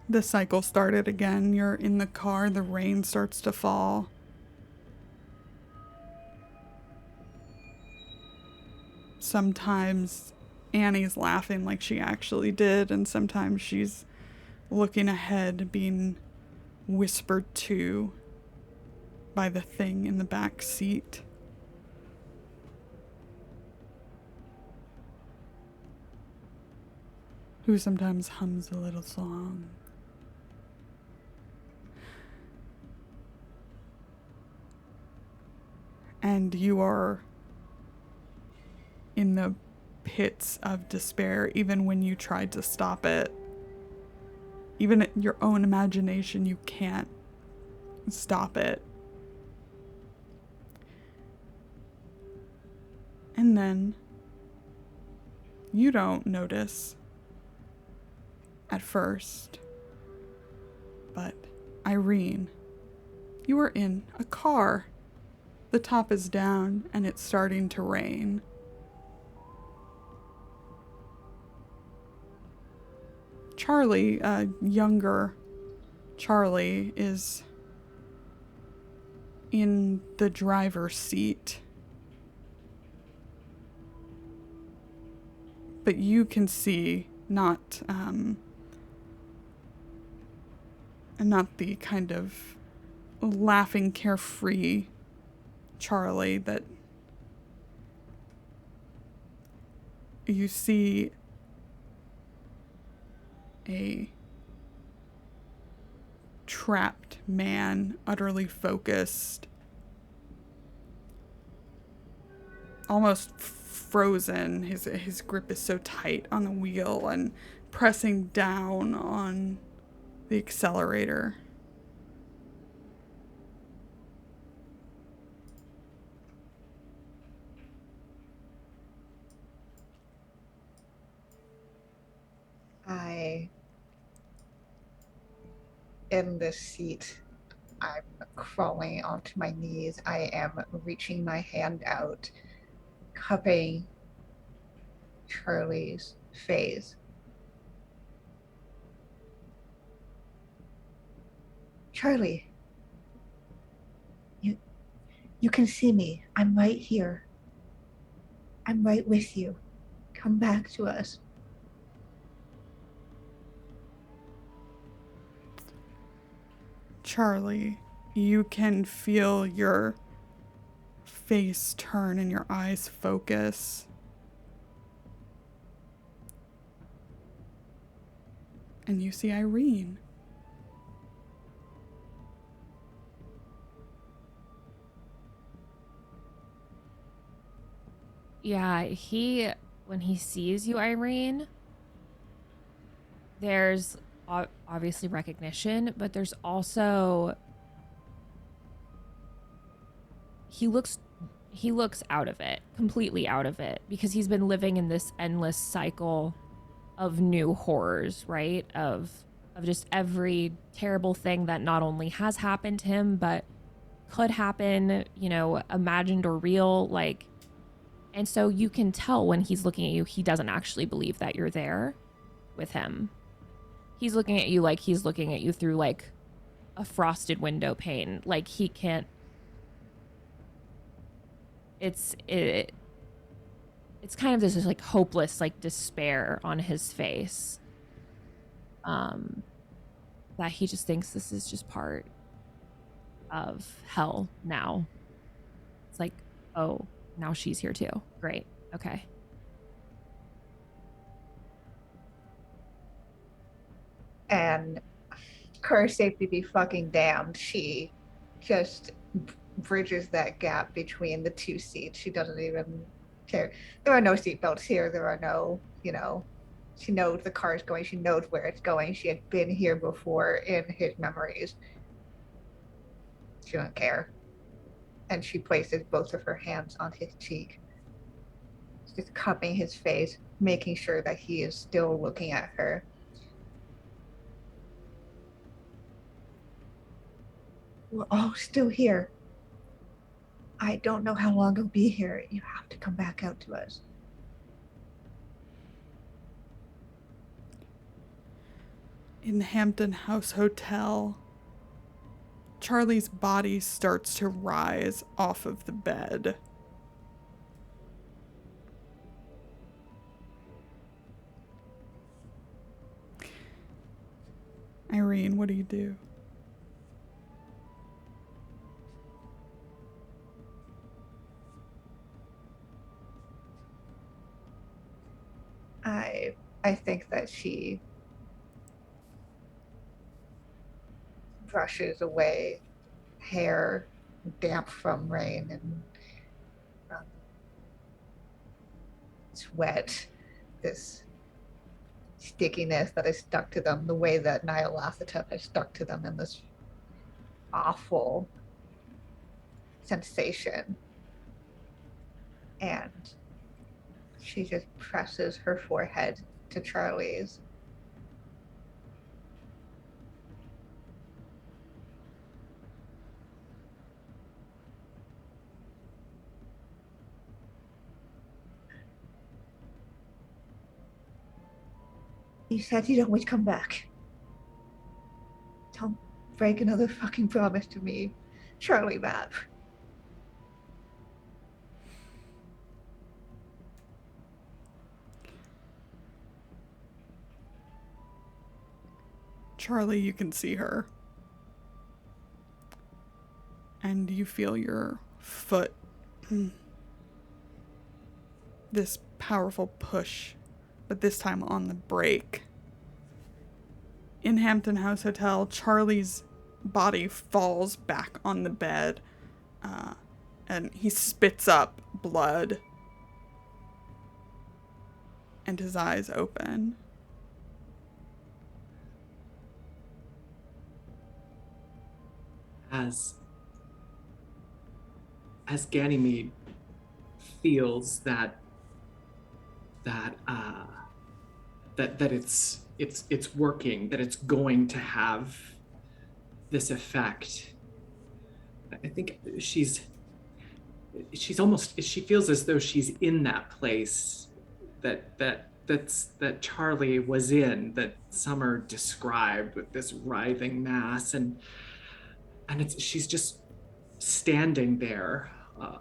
S1: The cycle started again. You're in the car. The rain starts to fall. Sometimes Annie's laughing like she actually did, and sometimes she's looking ahead, being whispered to by the thing in the back seat. Who sometimes hums a little song. And you are in the pits of despair, even when you tried to stop it. Even in your own imagination, you can't stop it. And then you don't notice at first, but Irene, you are in a car. The top is down and it's starting to rain. Charlie, younger Charlie, is in the driver's seat. But you can see not the kind of laughing, carefree Charlie that you see a trapped man, utterly focused, almost frozen. His grip is so tight on the wheel and pressing down on the accelerator.
S2: In this seat, I'm crawling onto my knees. I am reaching my hand out, cupping Charlie's face. Charlie, you can see me. I'm right here. I'm right with you. Come back to us.
S1: Charlie, you can feel your face turn and your eyes focus. And you see Irene.
S4: Yeah, when he sees you, Irene, there's obviously recognition, but there's also he looks out of it, completely out of it, because he's been living in this endless cycle of new horrors, right? Of just every terrible thing that not only has happened to him, but could happen, you know, imagined or real, like. And so you can tell when he's looking at you, he doesn't actually believe that you're there with him. He's looking at you like he's looking at you through like a frosted window pane. Like he can't. It's kind of this like hopeless like despair on his face. That he just thinks this is just part of hell now. It's like, oh, now she's here too. Great. Okay.
S2: And curse safety be fucking damned. She just bridges that gap between the two seats. She doesn't even care. There are no seatbelts here. There are no, you know, she knows the car's going. She knows where it's going. She had been here before in his memories. She doesn't care. And she places both of her hands on his cheek, just cupping his face, making sure that he is still looking at her. We're all still here. I don't know how long I'll be here. You have to come back out to us.
S1: In the Hampton House Hotel, Charlie's body starts to rise off of the bed. Irene, what do you do?
S2: I think that she brushes away hair damp from rain and sweat, this stickiness that is stuck to them the way that Nyarlathotep has stuck to them in this awful sensation. And she just presses her forehead to Charlie's. You said you'd always come back. Don't break another fucking promise to me, Charlie Map.
S1: Charlie, you can see her. And you feel your foot. This powerful push, but this time on the brake. In Hampton House Hotel, Charlie's body falls back on the bed, and he spits up blood, and his eyes open.
S3: As Ganymede feels that it's working, that it's going to have this effect, I think she feels as though she's in that place that Charlie was in, that Summer described, with this writhing mass, and she's just standing there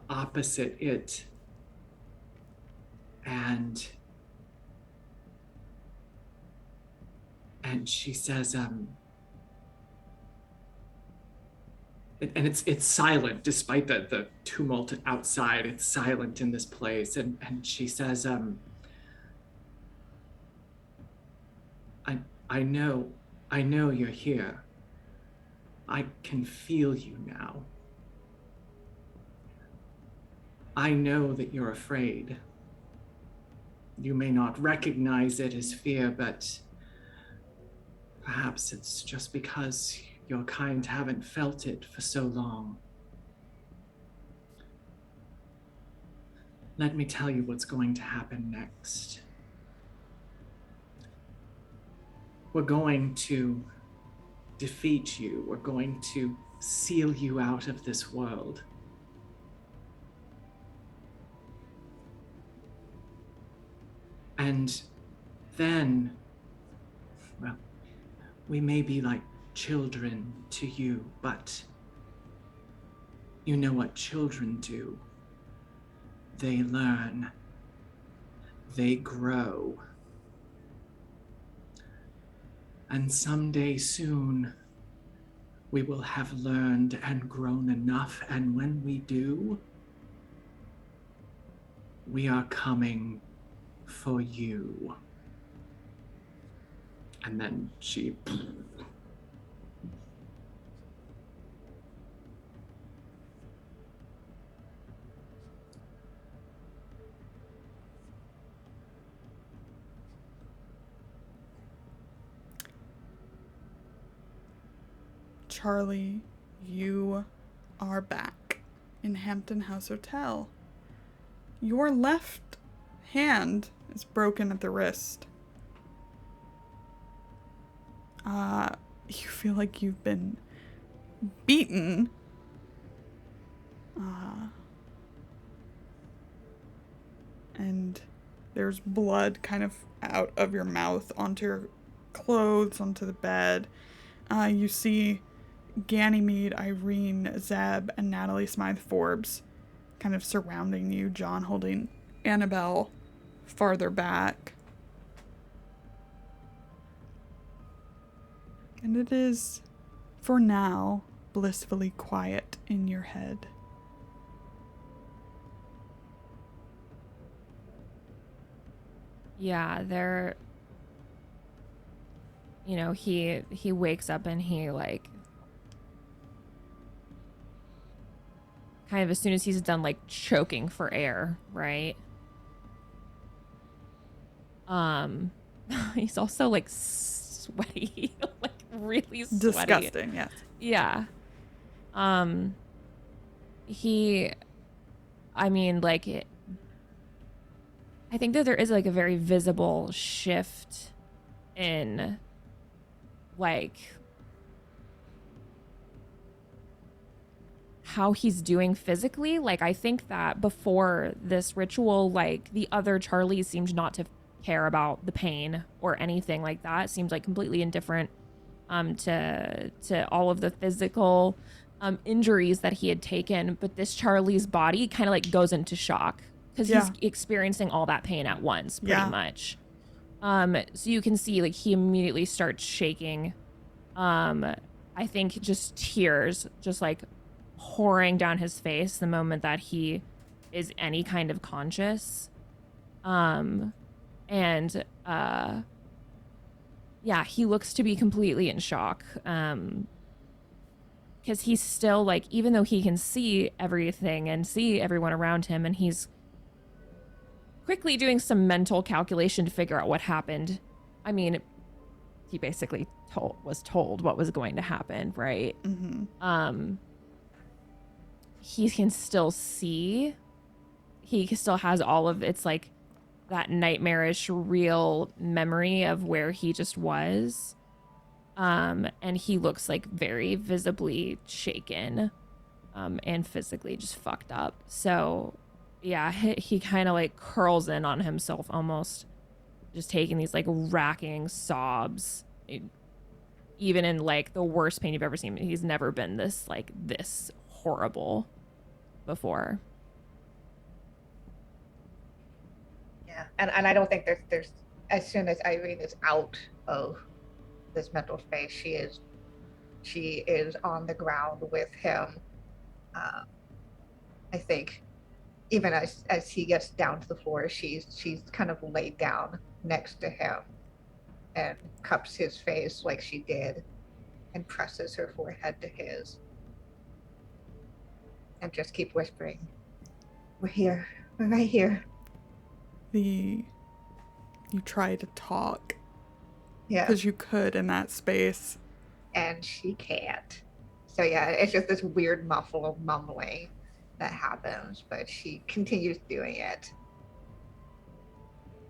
S3: opposite it, And she says, and it's silent despite the tumult outside. It's silent in this place. And she says, I know you're here. I can feel you now. I know that you're afraid. You may not recognize it as fear, but perhaps it's just because your kind haven't felt it for so long. Let me tell you what's going to happen next. We're going to defeat you. We're going to seal you out of this world. And then, well, we may be like children to you, but you know what children do. They learn. They grow. And someday soon, we will have learned and grown enough, and when we do, we are coming for you. And then she...
S1: Charlie, you are back in Hampton House Hotel. Your left hand is broken at the wrist. You feel like you've been beaten. And there's blood kind of out of your mouth onto your clothes, onto the bed. You see Ganymede, Irene, Zeb, and Natalie Smythe Forbes kind of surrounding you, John holding Annabelle farther back. And it is, for now, blissfully quiet in your head.
S4: Yeah, they're, you know, he wakes up and he like kind of as soon as he's done like choking for air, right? He's also like sweaty, like really sweaty.
S1: Disgusting, yes.
S4: Yeah. I mean, like, I think that there is like a very visible shift in like how he's doing physically. Like, I think that before this ritual, like the other Charlies seemed not to care about the pain or anything like that. Seemed like completely indifferent to all of the physical injuries that he had taken. But this Charlie's body kind of like goes into shock because he's experiencing all that pain at once, pretty much. So you can see like he immediately starts shaking. I think just tears just like pouring down his face the moment that he is any kind of conscious. Yeah, he looks to be completely in shock. Because he's still like, even though he can see everything and see everyone around him, and he's quickly doing some mental calculation to figure out what happened. I mean, he basically was told what was going to happen, right? Mm-hmm. He can still see. He still has all of it's like that nightmarish real memory of where he just was. And he looks like very visibly shaken, and physically just fucked up. So yeah, he kind of like curls in on himself, almost just taking these like racking sobs. Even in like the worst pain you've ever seen, he's never been this horrible before.
S2: Yeah, and I don't think there's as soon as Irene is out of this mental space, she is on the ground with him. I think even as he gets down to the floor, she's kind of laid down next to him and cups his face like she did and presses her forehead to his and just keep whispering, "We're here. We're right here."
S1: You try to talk
S2: Yeah.
S1: because you could in that space.
S2: And she can't. So yeah, it's just this weird muffled mumbling that happens, but she continues doing it.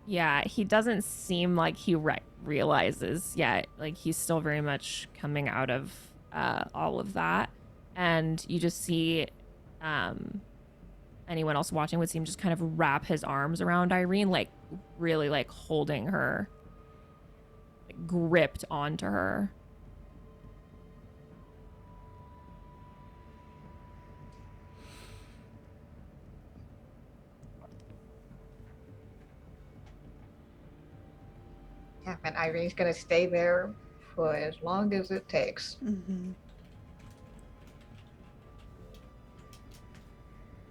S4: Yeah, he doesn't seem like he realizes yet. Like he's still very much coming out of all of that, and you just see anyone else watching would see him just kind of wrap his arms around Irene, like really like holding her, like, gripped onto her.
S2: Yeah, and Irene's gonna stay there for as long as it takes.
S1: Mm-hmm.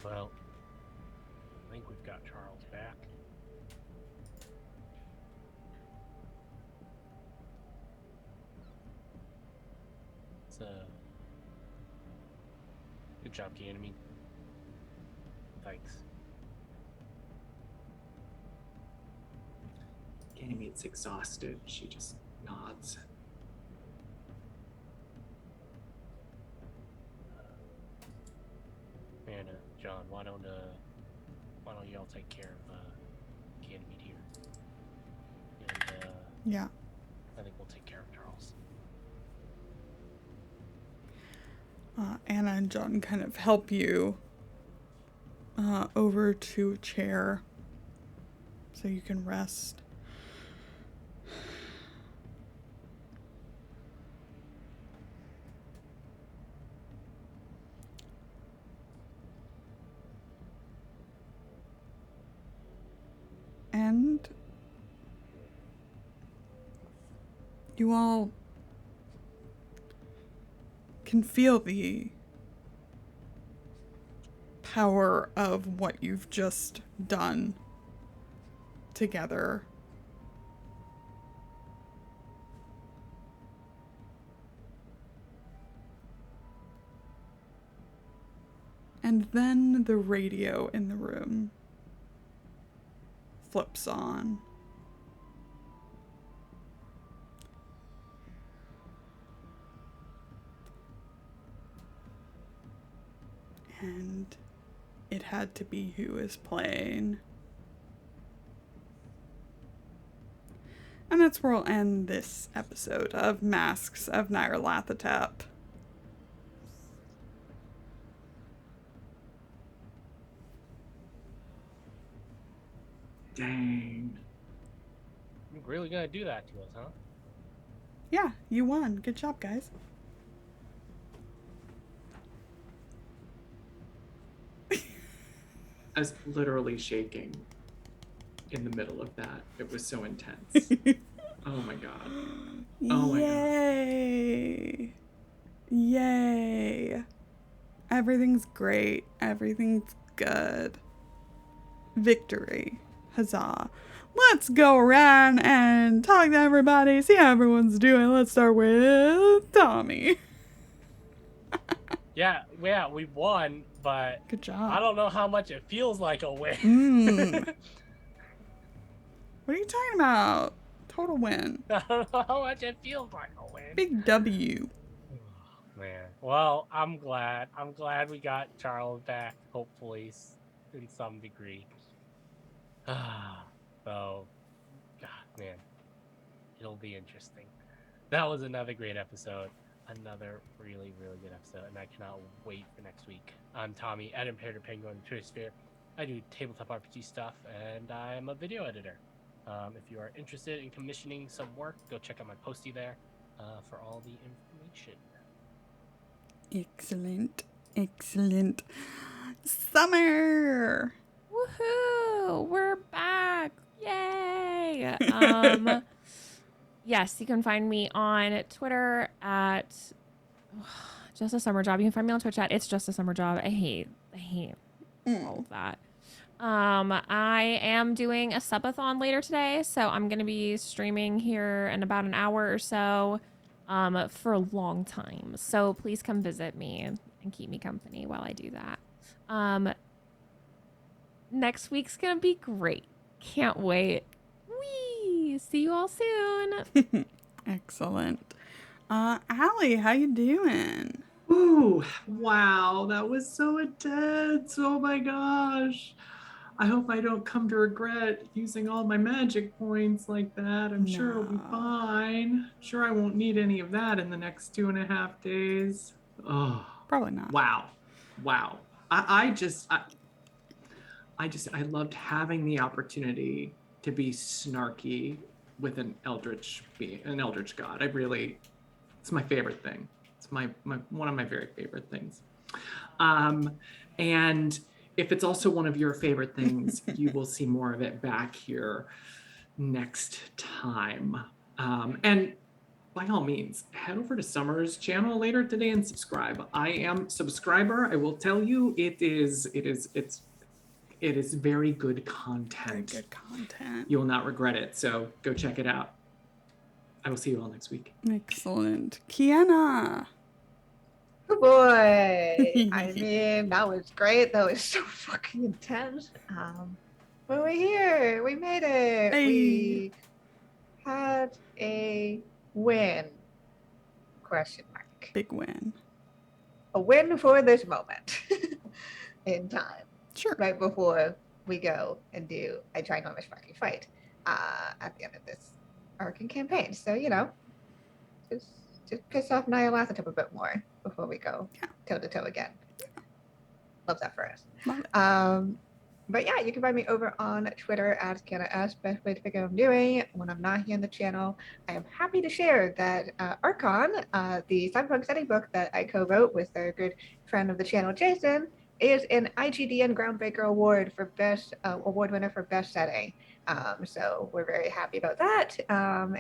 S5: Well, I think we've got Charles back. It's good job, Kienna. Thanks.
S3: Ganymede's exhausted. She just nods.
S5: And John, why don't y'all take care of Kienna here? And
S1: Yeah.
S5: I think we'll take care of Charles.
S1: Anna and John kind of help you over to a chair so you can rest. And you all can feel the power of what you've just done together. And then the radio in the room flips on. And it had to be who is playing. And that's where we'll end this episode of Masks of Nyarlathotep.
S3: Dang.
S5: You're really gonna do that to us, huh?
S1: Yeah, you won. Good job, guys.
S3: I was literally shaking in the middle of that. It was so intense. Oh my god. Oh my god.
S1: Yay. Yay. Everything's great. Everything's good. Victory. Huzzah. Let's go around and talk to everybody, see how everyone's doing. Let's start with Tommy.
S5: Yeah, we won, but
S1: Good job.
S5: I don't know how much it feels like a win.
S1: What are you talking about? Total win.
S5: I don't know how much it feels like a win.
S1: Big W.
S5: Man. Well, I'm glad. I'm glad we got Charles back, hopefully, in some degree. So, God, man. It'll be interesting. That was another great episode. Another really, really good episode, and I cannot wait for next week. I'm Tommy at Imperator Penguin Twitter Sphere. I do tabletop RPG stuff, and I'm a video editor. If you are interested in commissioning some work, go check out my postie there for all the information.
S1: Excellent. Excellent. Summer.
S4: Woohoo! We're back! Yay! Hi. Yes, you can find me on Twitter at Just a Summer Job. You can find me on Twitch at It's Just a Summer Job. I hate all of that. I am doing a subathon later today, so I'm gonna be streaming here in about an hour or so, for a long time. So please come visit me and keep me company while I do that. Next week's gonna be great. Can't wait. Whee! See you all soon.
S1: Excellent. Allie, how you doing?
S3: Ooh, wow, that was so intense. Oh my gosh. I hope I don't come to regret using all my magic points like that. I'm sure it'll be
S1: No.
S3: fine. Sure, I won't need any of that in the next 2.5 days. Oh,
S1: Probably not.
S3: wow. Wow. I loved having the opportunity to be snarky with an eldritch god. It's my favorite thing. It's my one of my very favorite things. And if it's also one of your favorite things, you will see more of it back here next time. And by all means, head over to Summer's channel later today and subscribe. I am subscriber. I will tell you, it is very good content.
S1: Very good content.
S3: You will not regret it. So go check it out. I will see you all next week.
S1: Excellent. Kienna.
S2: Oh boy. I mean, that was great. That was so fucking intense. But we're here. We made it.
S1: Hey.
S2: We had a win. Question mark.
S1: Big win.
S2: A win for this moment in time.
S1: Sure.
S2: Right before we go and do a ginormous fucking fight at the end of this arc and campaign. So, just piss off Nyarlathotep a bit more before we go toe to toe again. Love that for us.
S1: Love it.
S2: But yeah, you can find me over on Twitter at KiennaS. Best way to figure out what I'm doing when I'm not here on the channel. I am happy to share that Archon, the cyberpunk setting book that I co-wrote with our good friend of the channel, Jason, is an IGDN Groundbreaker Award for best award winner for best setting. So we're very happy about that.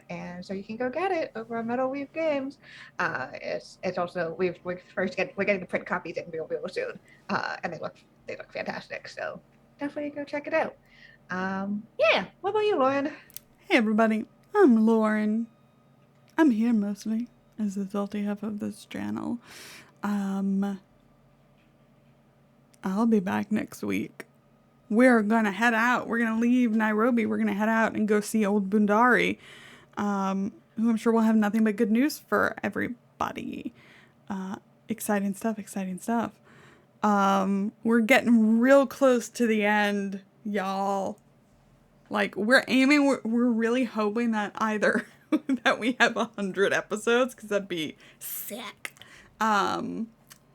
S2: And so you can go get it over on Metal Weave Games. It's also we're getting the print copies in real soon, and they look fantastic. So definitely go check it out. Yeah. What about you, Lauren?
S1: Hey everybody, I'm Lauren. I'm here mostly as the salty half of this channel. I'll be back next week. We're gonna head out. We're gonna leave Nairobi. We're gonna head out and go see Old Bundari, who I'm sure will have nothing but good news for everybody. Exciting stuff, exciting stuff. We're getting real close to the end, y'all. Like, we're really hoping that either that we have 100 episodes, because that'd be sick.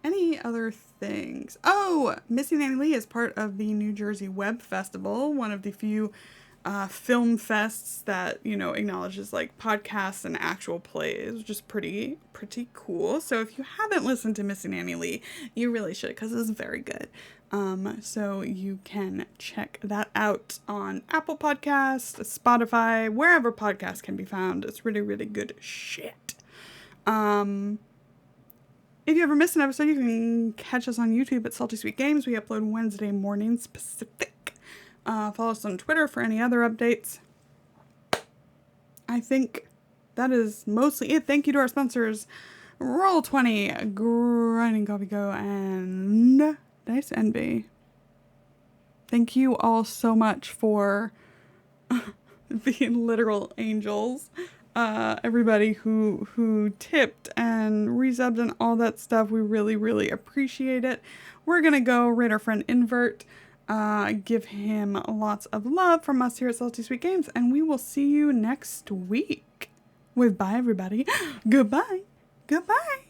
S1: Any other things? Oh, Missing Annie Lee is part of the New Jersey Web Festival, one of the few film fests that, acknowledges like podcasts and actual plays, which is pretty cool. So if you haven't listened to Missing Annie Lee, you really should, because it's very good. So you can check that out on Apple Podcasts, Spotify, wherever podcasts can be found. It's really, really good shit. If you ever miss an episode, you can catch us on YouTube at Salty Sweet Games. We upload Wednesday mornings Pacific. Follow us on Twitter for any other updates. I think that is mostly it. Thank you to our sponsors, Roll20, Grinding Coffee Co, and Dice Envy. Thank you all so much for being literal angels. Everybody who tipped and resubbed and all that stuff. We really, really appreciate it. We're going to go rate our friend Invert, give him lots of love from us here at Salty Sweet Games, and we will see you next week. Bye, everybody. Goodbye. Goodbye.